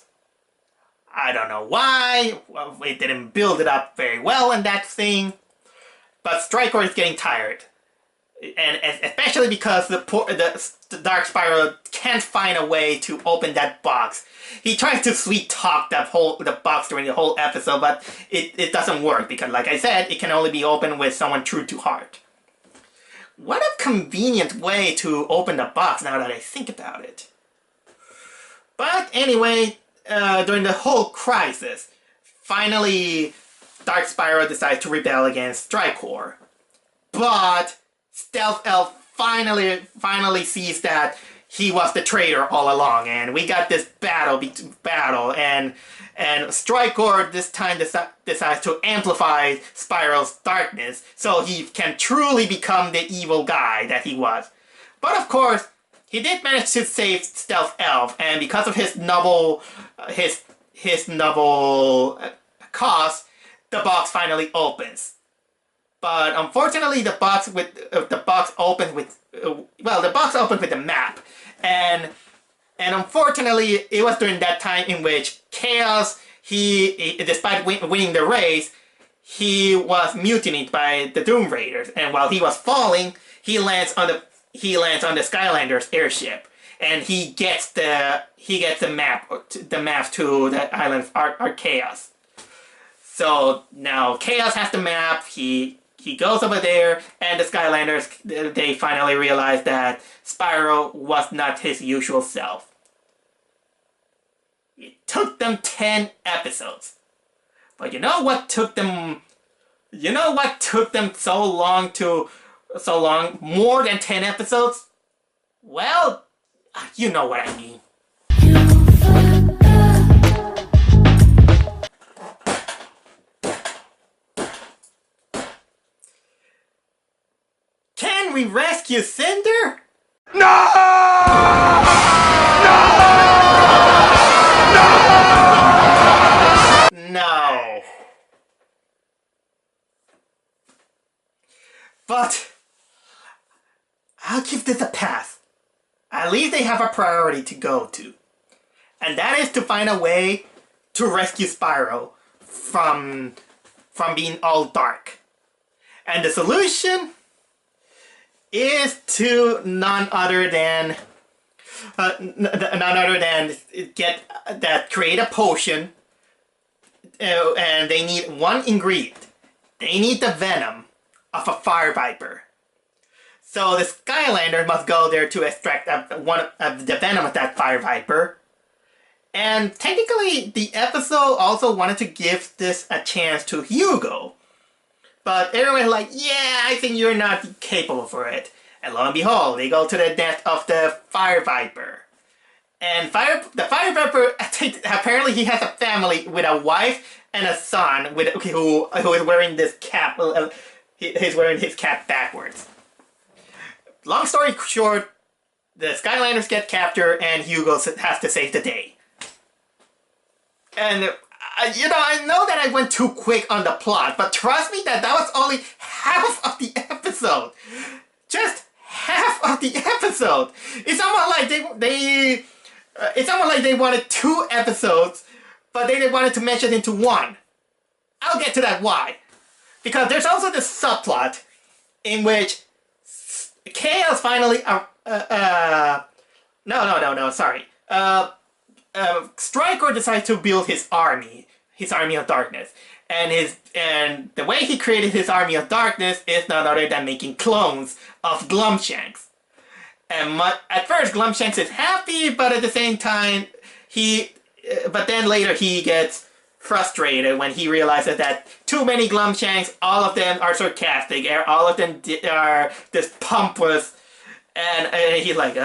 I don't know why. Well, it didn't build it up very well in that thing. But Striker is getting tired. And especially because the Dark Spiral can't find a way to open that box. He tries to sweet talk the box during the whole episode, but it doesn't work, because like I said, it can only be opened with someone true to heart. What a convenient way to open the box now that I think about it. But anyway, during the whole crisis, finally, Dark Spyro decides to rebel against Strikor. But Stealth Elf finally sees that he was the traitor all along, and we got this battle, and Strikor this time decides to amplify Spyro's darkness so he can truly become the evil guy that he was. But of course, he did manage to save Stealth Elf, and because of his noble cause, the box finally opens. But unfortunately, the box opens with the map, and unfortunately, it was during that time in which Chaos, despite winning the race, he was mutinied by the Doom Raiders, and while he was falling, he lands on the Skylanders airship, and he gets the map to the island of Chaos. So now Chaos has the map. He goes over there, and the Skylanders, they finally realize that Spyro was not his usual self. It took them 10 episodes. But you know what took them so long, more than 10 episodes? Well, you know what I mean. Can we rescue CYNDER? No! No. But I'll give this a pass. At least they have a priority to go to. And that is to find a way to rescue Spyro from being all dark. And the solution is to none other than create a potion, and they need one ingredient. They need the venom of a fire viper. So the Skylander must go there to extract one of the venom of that fire viper. And technically, the episode also wanted to give this a chance to Hugo. But everyone's like, yeah, I think you're not capable for it. And lo and behold, they go to the death of the Fire Viper. And the Fire Viper, apparently he has a family with a wife and a son who is wearing this cap. He's wearing his cap backwards. Long story short, the Skylanders get captured and Hugo has to save the day. And I know that I went too quick on the plot, but trust me that was only half of the episode. Just half of the episode. It's almost like they wanted 2 episodes, but they wanted to mesh it into one. I'll get to that why. Because there's also this subplot in which Chaos finally Strikor decides to build his army of darkness, and the way he created his army of darkness is none other than making clones of Glumshanks. And at first, Glumshanks is happy, but at the same time, but then later he gets frustrated when he realizes that too many Glumshanks, all of them are sarcastic, all of them are just pompous, and he's like,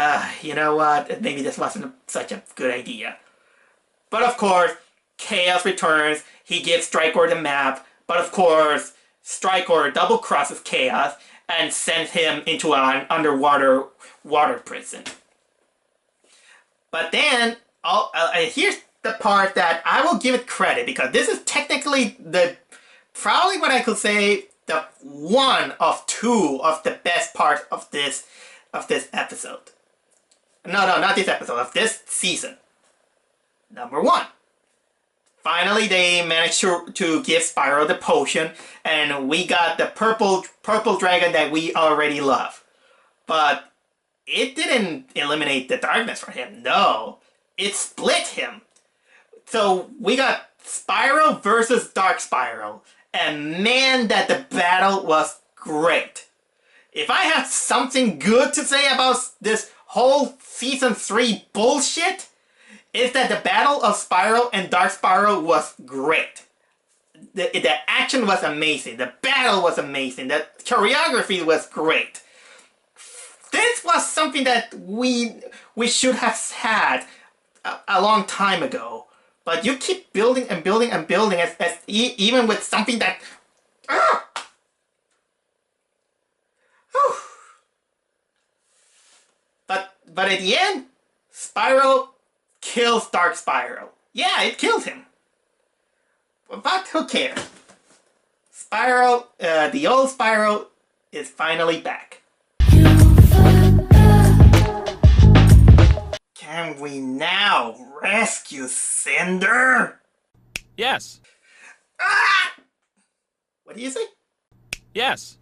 you know what, maybe this wasn't such a good idea. But of course, Chaos returns, he gives Strikor the map, but of course, Strikor double-crosses Chaos and sends him into an underwater water prison. But then, here's the part that I will give it credit, because this is technically probably what I could say, the one of 2 of the best parts of this episode. No, not this episode, of this season. Number 1. Finally, they managed to give Spyro the potion, and we got the purple dragon that we already love. But it didn't eliminate the darkness for him, no. It split him. So we got Spyro versus Dark Spyro, and man, that the battle was great. If I have something good to say about this whole Season 3 bullshit, is that the battle of Spyro and Dark Spyro was great. The action was amazing. The battle was amazing. The choreography was great. This was something that we should have had a long time ago. But you keep building and building and building even with something that... But at the end, Spyro kills Dark Spyro. Yeah, it kills him. But who cares? Spyro, the old Spyro, is finally back. Can we now rescue CYNDER? Yes. Ah! What do you say? Yes.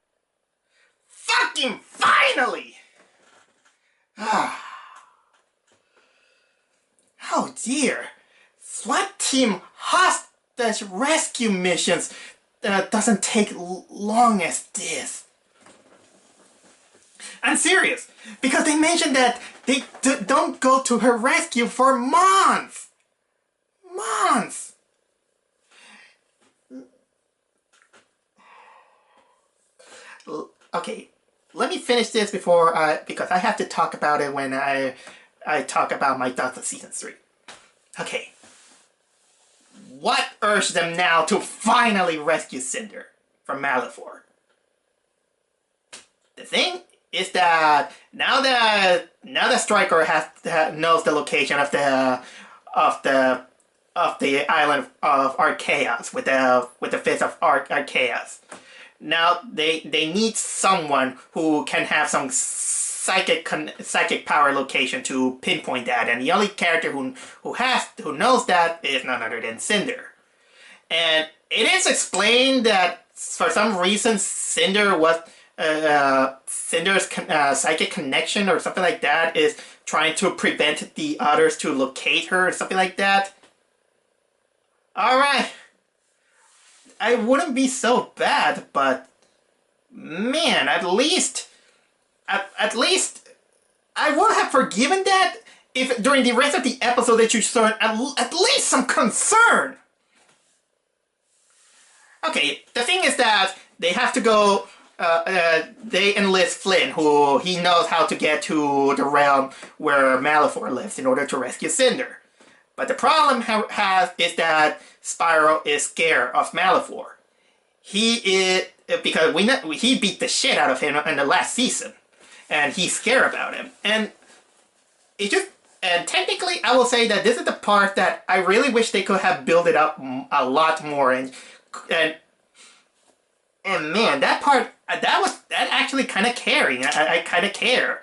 Fucking finally! Oh dear. SWAT team hostage rescue missions doesn't take long as this. I'm serious, because they mentioned that they don't go to her rescue for months. Months. Okay, let me finish this because I have to talk about it when I talk about my thoughts of Season 3. Okay. What urged them now to finally rescue CYNDER from Malifor? The thing is that now that Striker knows the location of the island of Archaeos with the fist of Archaeos. Now they need someone who can have some psychic power location to pinpoint that, and the only character who knows that is none other than CYNDER. And it is explained that for some reason CYNDER's psychic connection or something like that is trying to prevent the others to locate her or something like that. Alright. I wouldn't be so bad, but man, at least I would have forgiven that if during the rest of the episode that you saw at least some concern. Okay, the thing is that they have to go, they enlist Flynn, who he knows how to get to the realm where Malifor lives in order to rescue CYNDER. But the problem is that Spyro is scared of Malifor. Because he beat the shit out of him in the last season. And he's scared about him. And technically I will say that this is the part that I really wish they could have built it up a lot more, and man, that part that actually kind of caring. I kind of care.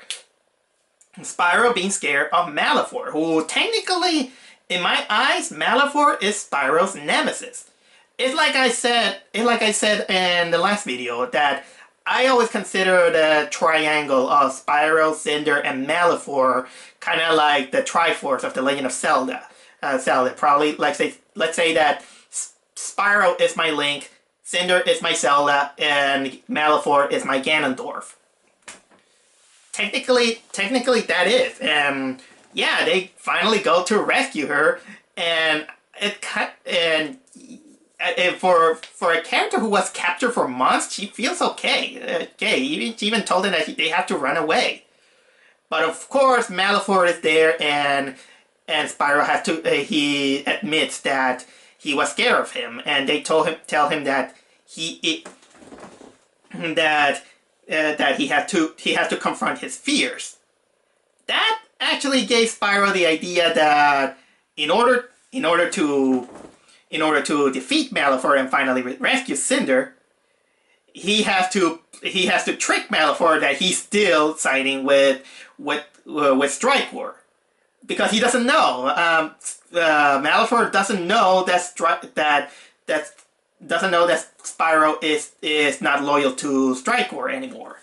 Spyro being scared of Malifor, who technically, in my eyes, Malifor is Spyro's nemesis. It's like I said in the last video that I always consider the triangle of Spyro, CYNDER, and Malifor kind of like the Triforce of the Legend of Zelda. Probably, let's say that Spyro is my Link, CYNDER is my Zelda, and Malifor is my Ganondorf. Technically that is. And yeah, they finally go to rescue her, and for a character who was captured for months, she feels okay. She even told them that they have to run away. But of course, Malifor is there, and Spyro has to. He admits that he was scared of him, and they tell him that he has to confront his fears. That actually gave Spyro the idea that in order to defeat Malifor and finally rescue CYNDER, he has to trick Malifor that he's still siding with Strikewar, because he doesn't know. Malifor doesn't know that Spyro is not loyal to Strikewar anymore.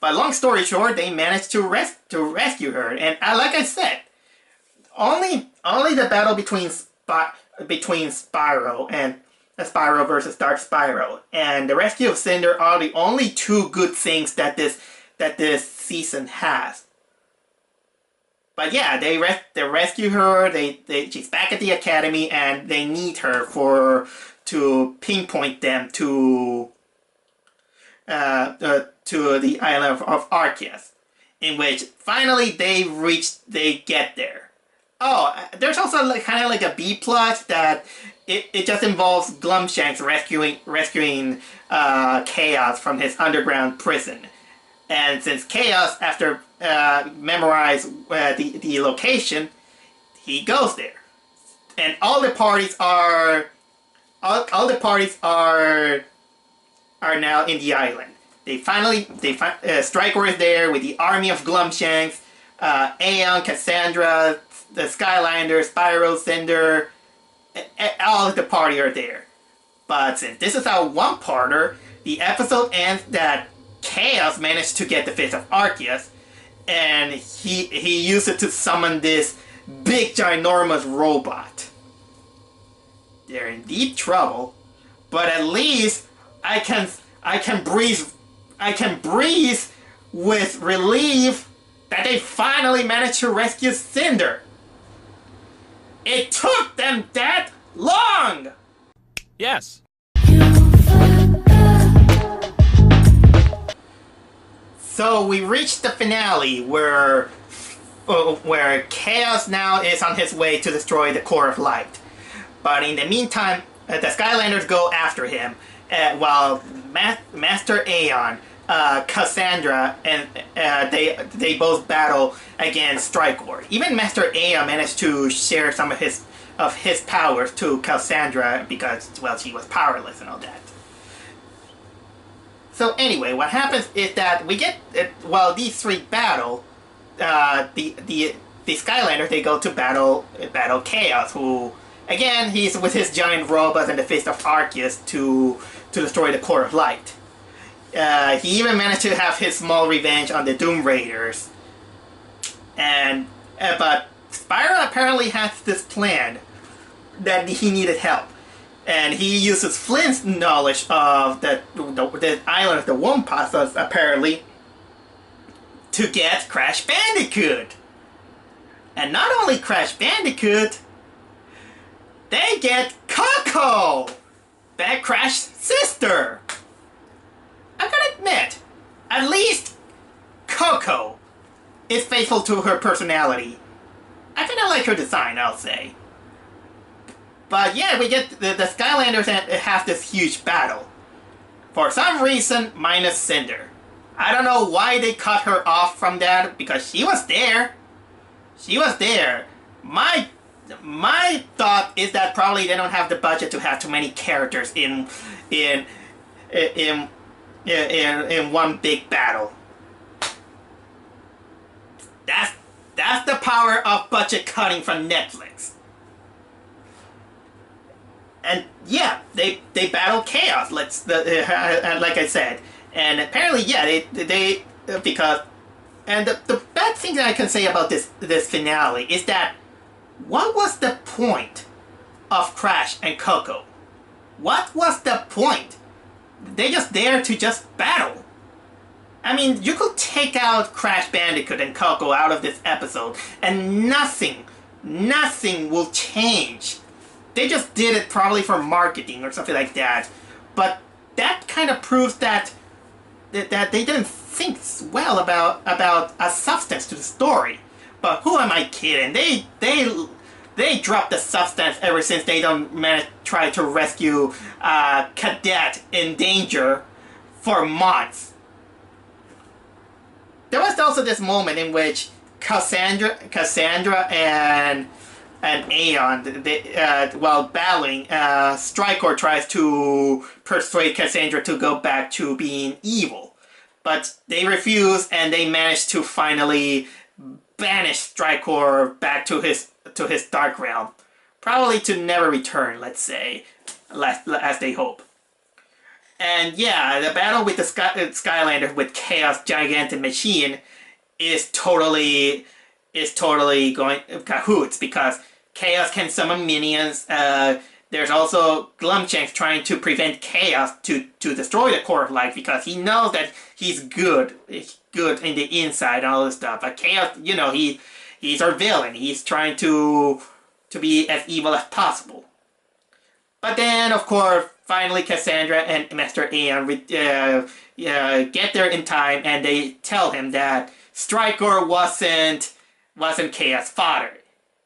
But long story short, they managed to rescue her, and like I said, only the battle between Spyro and Spyro versus Dark Spyro and the rescue of CYNDER are the only two good things that this season has. But yeah, they rescue her. She's back at the academy, and they need her to pinpoint them to the island of Arceus, in which finally they get there. Oh, there's also kind of like a B plot that it just involves Glumshanks rescuing Chaos from his underground prison. And since Chaos, after memorize the location, he goes there, and all the parties are now in the island. Strikewar is there with the army of Glumshanks, Aeon, Cassandra, the Skylanders, Spyro, CYNDER, all of the party are there. But since this is our one-parter, the episode ends that Chaos managed to get the Fist of Arceus, and he used it to summon this big, ginormous robot. They're in deep trouble, but at least I can breathe with relief that they finally managed to rescue CYNDER. It took them that long! Yes. So we reached the finale where Chaos now is on his way to destroy the Core of Light. But in the meantime, the Skylanders go after him, while Master Aeon, Cassandra, and they both battle against Strikewar. Even Master Aeon managed to share some of his powers to Cassandra because, well, she was powerless and all that. So anyway, what happens is that we get while these three battle, the Skylanders, they go to battle Chaos, who again he's with his giant robots and the Fist of Arceus to destroy the Core of Light. He even managed to have his small revenge on the Doom Raiders, and but Spyro apparently has this plan that he needed help. And he uses Flint's knowledge of the island of the Wompasas, apparently, to get Crash Bandicoot. And not only Crash Bandicoot, they get Coco, that Crash's sister. I gotta admit, at least Coco is faithful to her personality. I kinda like her design, I'll say. But yeah, we get the Skylanders have this huge battle. For some reason, minus CYNDER. I don't know why they cut her off from that, because she was there. She was there. My thought is that probably they don't have the budget to have too many characters in one big battle. That's the power of budget cutting from Netflix. And yeah, they battle Chaos. Like I said, and apparently, yeah, they because, and the bad thing that I can say about this finale is that what was the point of Crash and Coco? What was the point? They just there to just battle. I mean, you could take out Crash Bandicoot and Coco out of this episode, and nothing will change. They just did it probably for marketing or something like that. But that kind of proves that they didn't think well about a substance to the story. But who am I kidding? They dropped the substance ever since they don't try to rescue Cadet in danger for months. There was also this moment in which Cassandra and Aeon, while battling, Strikewar tries to persuade Cassandra to go back to being evil. But they refuse, and they manage to finally banish Strikewar back to his dark realm. Probably to never return, let's say, as they hope. And yeah, the battle with the Skylanders with Chaos Gigantic Machine is totally going cahoots, because Chaos can summon minions. There's also Glumshanks trying to prevent Chaos to destroy the Core of Light, because he knows that he's good in the inside and all this stuff. But Chaos, you know, he He's our villain. He's trying to be as evil as possible. But then, of course, finally Cassandra and Master Aeon get there in time, and they tell him that Stryker wasn't Chaos' father.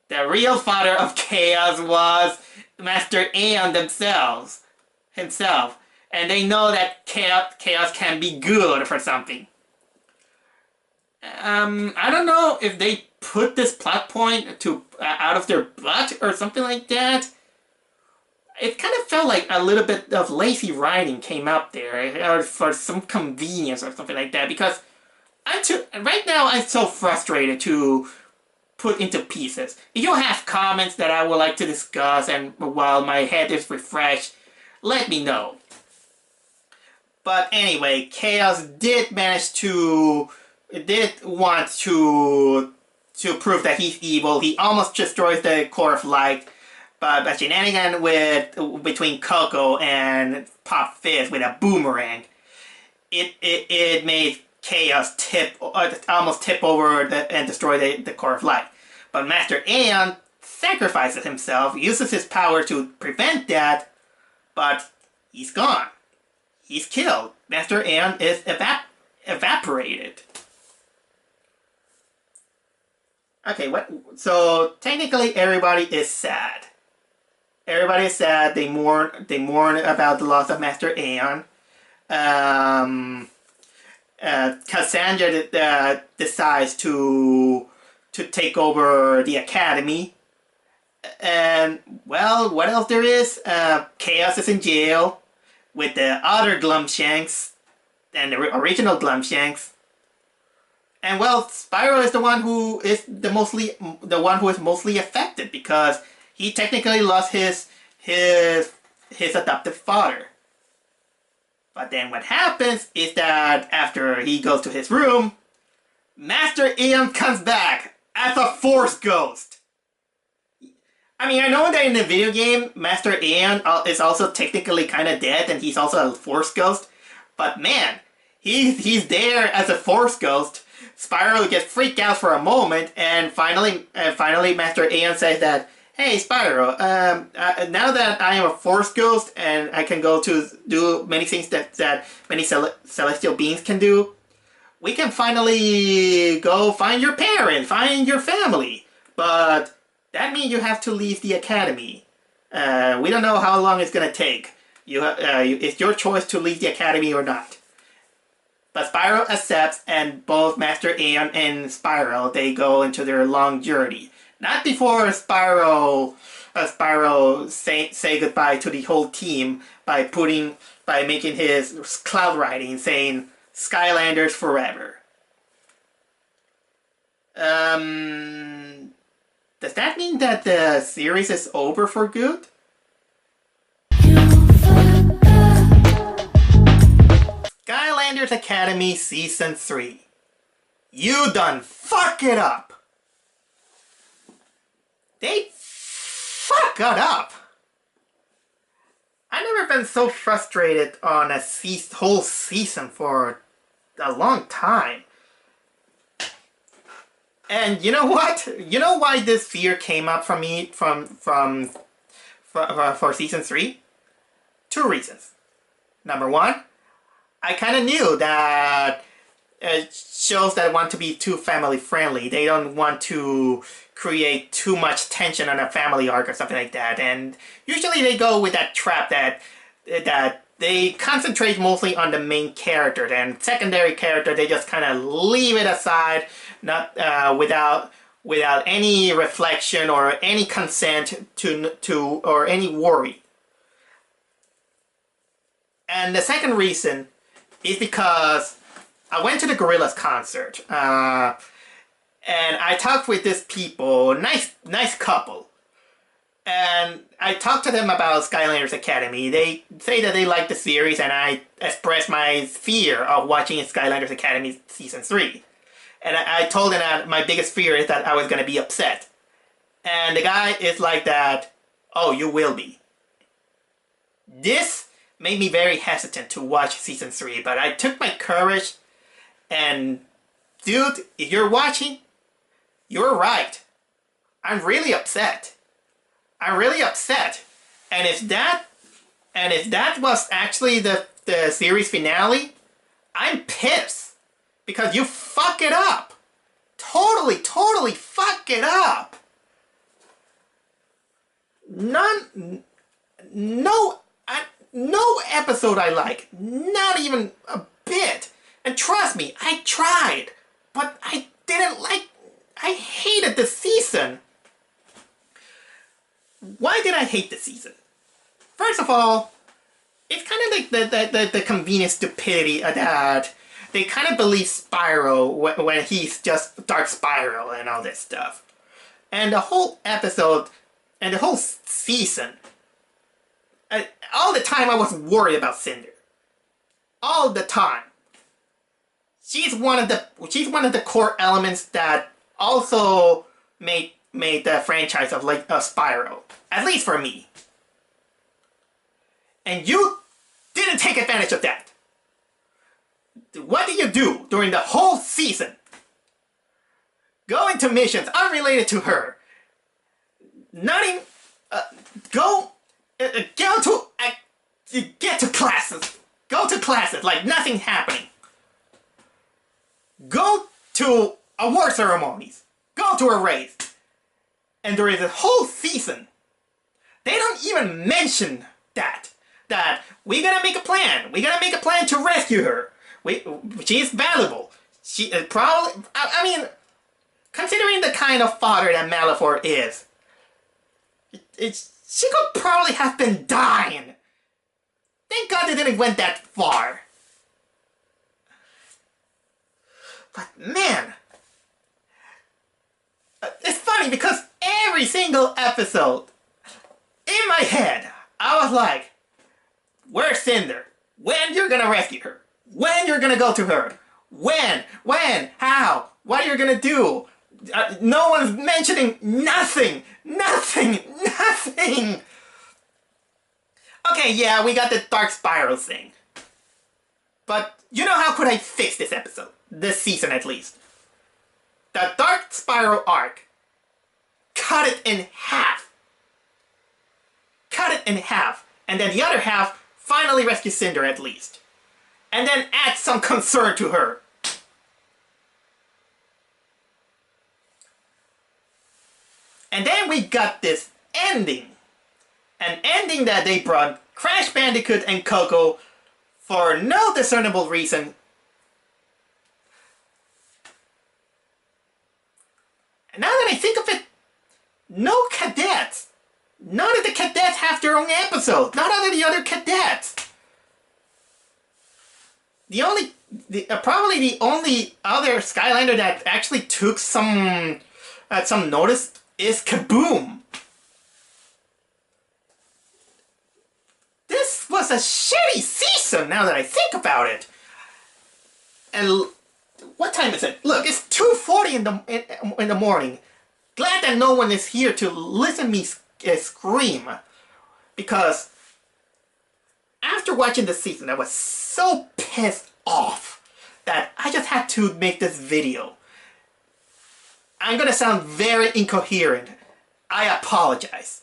The real father of Chaos was Master Aeon himself. And they know that Chaos can be good for something. I don't know if they put this plot point out of their butt or something like that. It kind of felt like a little bit of lazy writing came up there, or for some convenience or something like that, because right now I'm so frustrated to put into pieces. If you have comments that I would like to discuss and while my head is refreshed, let me know. But anyway, Chaos did want to prove that he's evil. He almost destroys the Core of Light, but a shenanigan between Coco and Pop Fizz with a boomerang, it made Chaos almost tip over and destroy the Core of Light. But Master Aeon sacrifices himself, uses his power to prevent that, but he's gone. He's killed. Master Aeon is evaporated. Okay, so technically everybody is sad. Everybody is sad. They mourn about the loss of Master Aeon. Cassandra decides to take over the academy. And, well, what else there is? Chaos is in jail with the other Glumshanks and the original Glumshanks. And, well, Spyro is the one who is mostly affected, because he technically lost his adoptive father. But then what happens is that after he goes to his room, Master Aeon comes back as a Force Ghost. I mean, I know that in the video game, Master Aeon is also technically kind of dead, and he's also a Force Ghost. But man, he's there as a Force Ghost. Spyro gets freaked out for a moment, and finally Master Aeon says that, "Hey Spyro, now that I am a Force Ghost and I can go to do many things that many celestial beings can do, we can finally go find your parents, find your family. But that means you have to leave the academy. We don't know how long it's gonna take. It's your choice to leave the academy or not." But Spyro accepts, and both Master Aeon and Spyro, they go into their long journey. Not before Spyro say goodbye to the whole team by making his cloud writing saying "Skylanders forever." Does that mean that the series is over for good? Skylanders Academy Season 3. You done fuck it up! They fuck it up! I've never been so frustrated on a whole season for a long time. And you know what? You know why this fear came up for me for Season 3? 2 reasons. Number 1, I kind of knew that shows that want to be too family friendly, they don't want to create too much tension on a family arc or something like that, and usually they go with that trap that they concentrate mostly on the main character, and secondary character they just kind of leave it aside, not without any reflection or any consent to or any worry. And the second reason is because I went to the Gorillaz concert, and I talked with these people, nice couple, and I talked to them about Skylanders Academy. They say that they like the series, and I expressed my fear of watching Skylanders Academy Season 3. And I told them that my biggest fear is that I was going to be upset. And the guy is like that, "Oh, you will be." This made me very hesitant to watch Season 3, but I took my courage, and dude, if you're watching, You're right. I'm really upset. I'm really upset. And if that was actually the series finale, I'm pissed. Because you fuck it up. Totally fuck it up. No episode I like. Not even a bit. And trust me, I tried. But I didn't like... I hated the season. Why did I hate the season? First of all, it's kind of like the convenient stupidity that they kind of believe Spyro when he's just Dark Spyro and all this stuff. And the whole episode and the whole season, all the time I was worried about CYNDER. All the time. She's one of the core elements that also made the franchise of Spyro, at least for me. And you didn't take advantage of that. What did you do during the whole season? Go into missions unrelated to her. Not even get to classes. Go to classes like nothing happening. Go to award ceremonies. Go to a race. And during the whole season, they don't even mention that we're gonna make a plan. We're gonna make a plan to rescue her. She's valuable. She probably... I mean, considering the kind of father that Malifaux is, she could probably have been dying. Thank God they didn't went that far. But man, it's funny because every single episode, in my head, I was like, where's CYNDER? When you're gonna rescue her? When you're gonna go to her? When? How? What are you gonna do? No one's mentioning nothing. Okay, yeah, we got the Dark Spyro thing. But you know how could I fix this episode? This season at least. The Dark Spyro arc. Cut it in half. And then the other half finally rescue CYNDER at least. And then add some concern to her. And then we got this ending. An ending that they brought Crash Bandicoot and Coco for no discernible reason. And now that I think of it, no cadets. None of the cadets have their own episode. Not all of the other cadets. Probably the only other Skylander that actually took some notice is Kaboom. This was a shitty season now that I think about it. And what time is it? Look, it's 2:40 in the morning. Glad that no one is here to listen me scream. Because after watching the season, I was so pissed off that I just had to make this video. I'm gonna sound very incoherent. I apologize.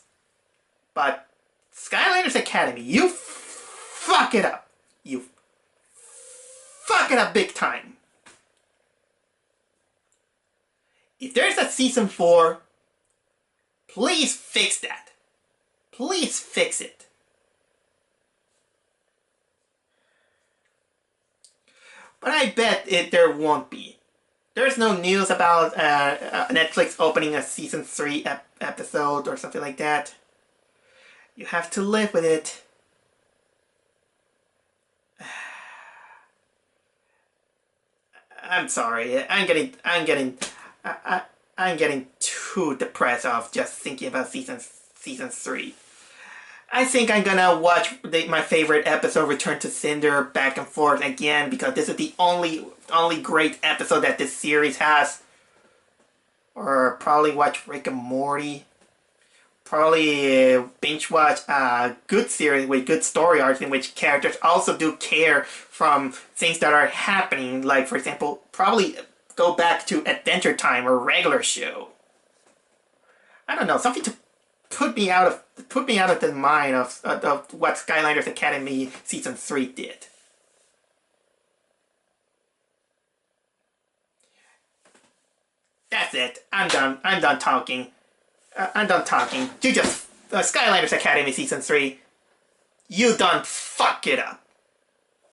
But Skylanders Academy, you fuck it up. You fuck it up big time. If there's a season 4, please fix that. Please fix it. But I bet there won't be. There's no news about Netflix opening a season 3 episode or something like that. You have to live with it. I'm sorry. I'm getting too depressed of just thinking about season 3. I think I'm gonna watch my favorite episode, Return to CYNDER, back and forth again because this is the only great episode that this series has. Or probably watch Rick and Morty. Probably binge watch a good series with good story arcs in which characters also do care from things that are happening. Like, for example, probably go back to Adventure Time or regular show. I don't know, something to put me out of the mind of what Skylanders Academy Season 3 did. That's it. I'm done. I'm done talking. You just Skylanders Academy Season 3. You done fuck it up.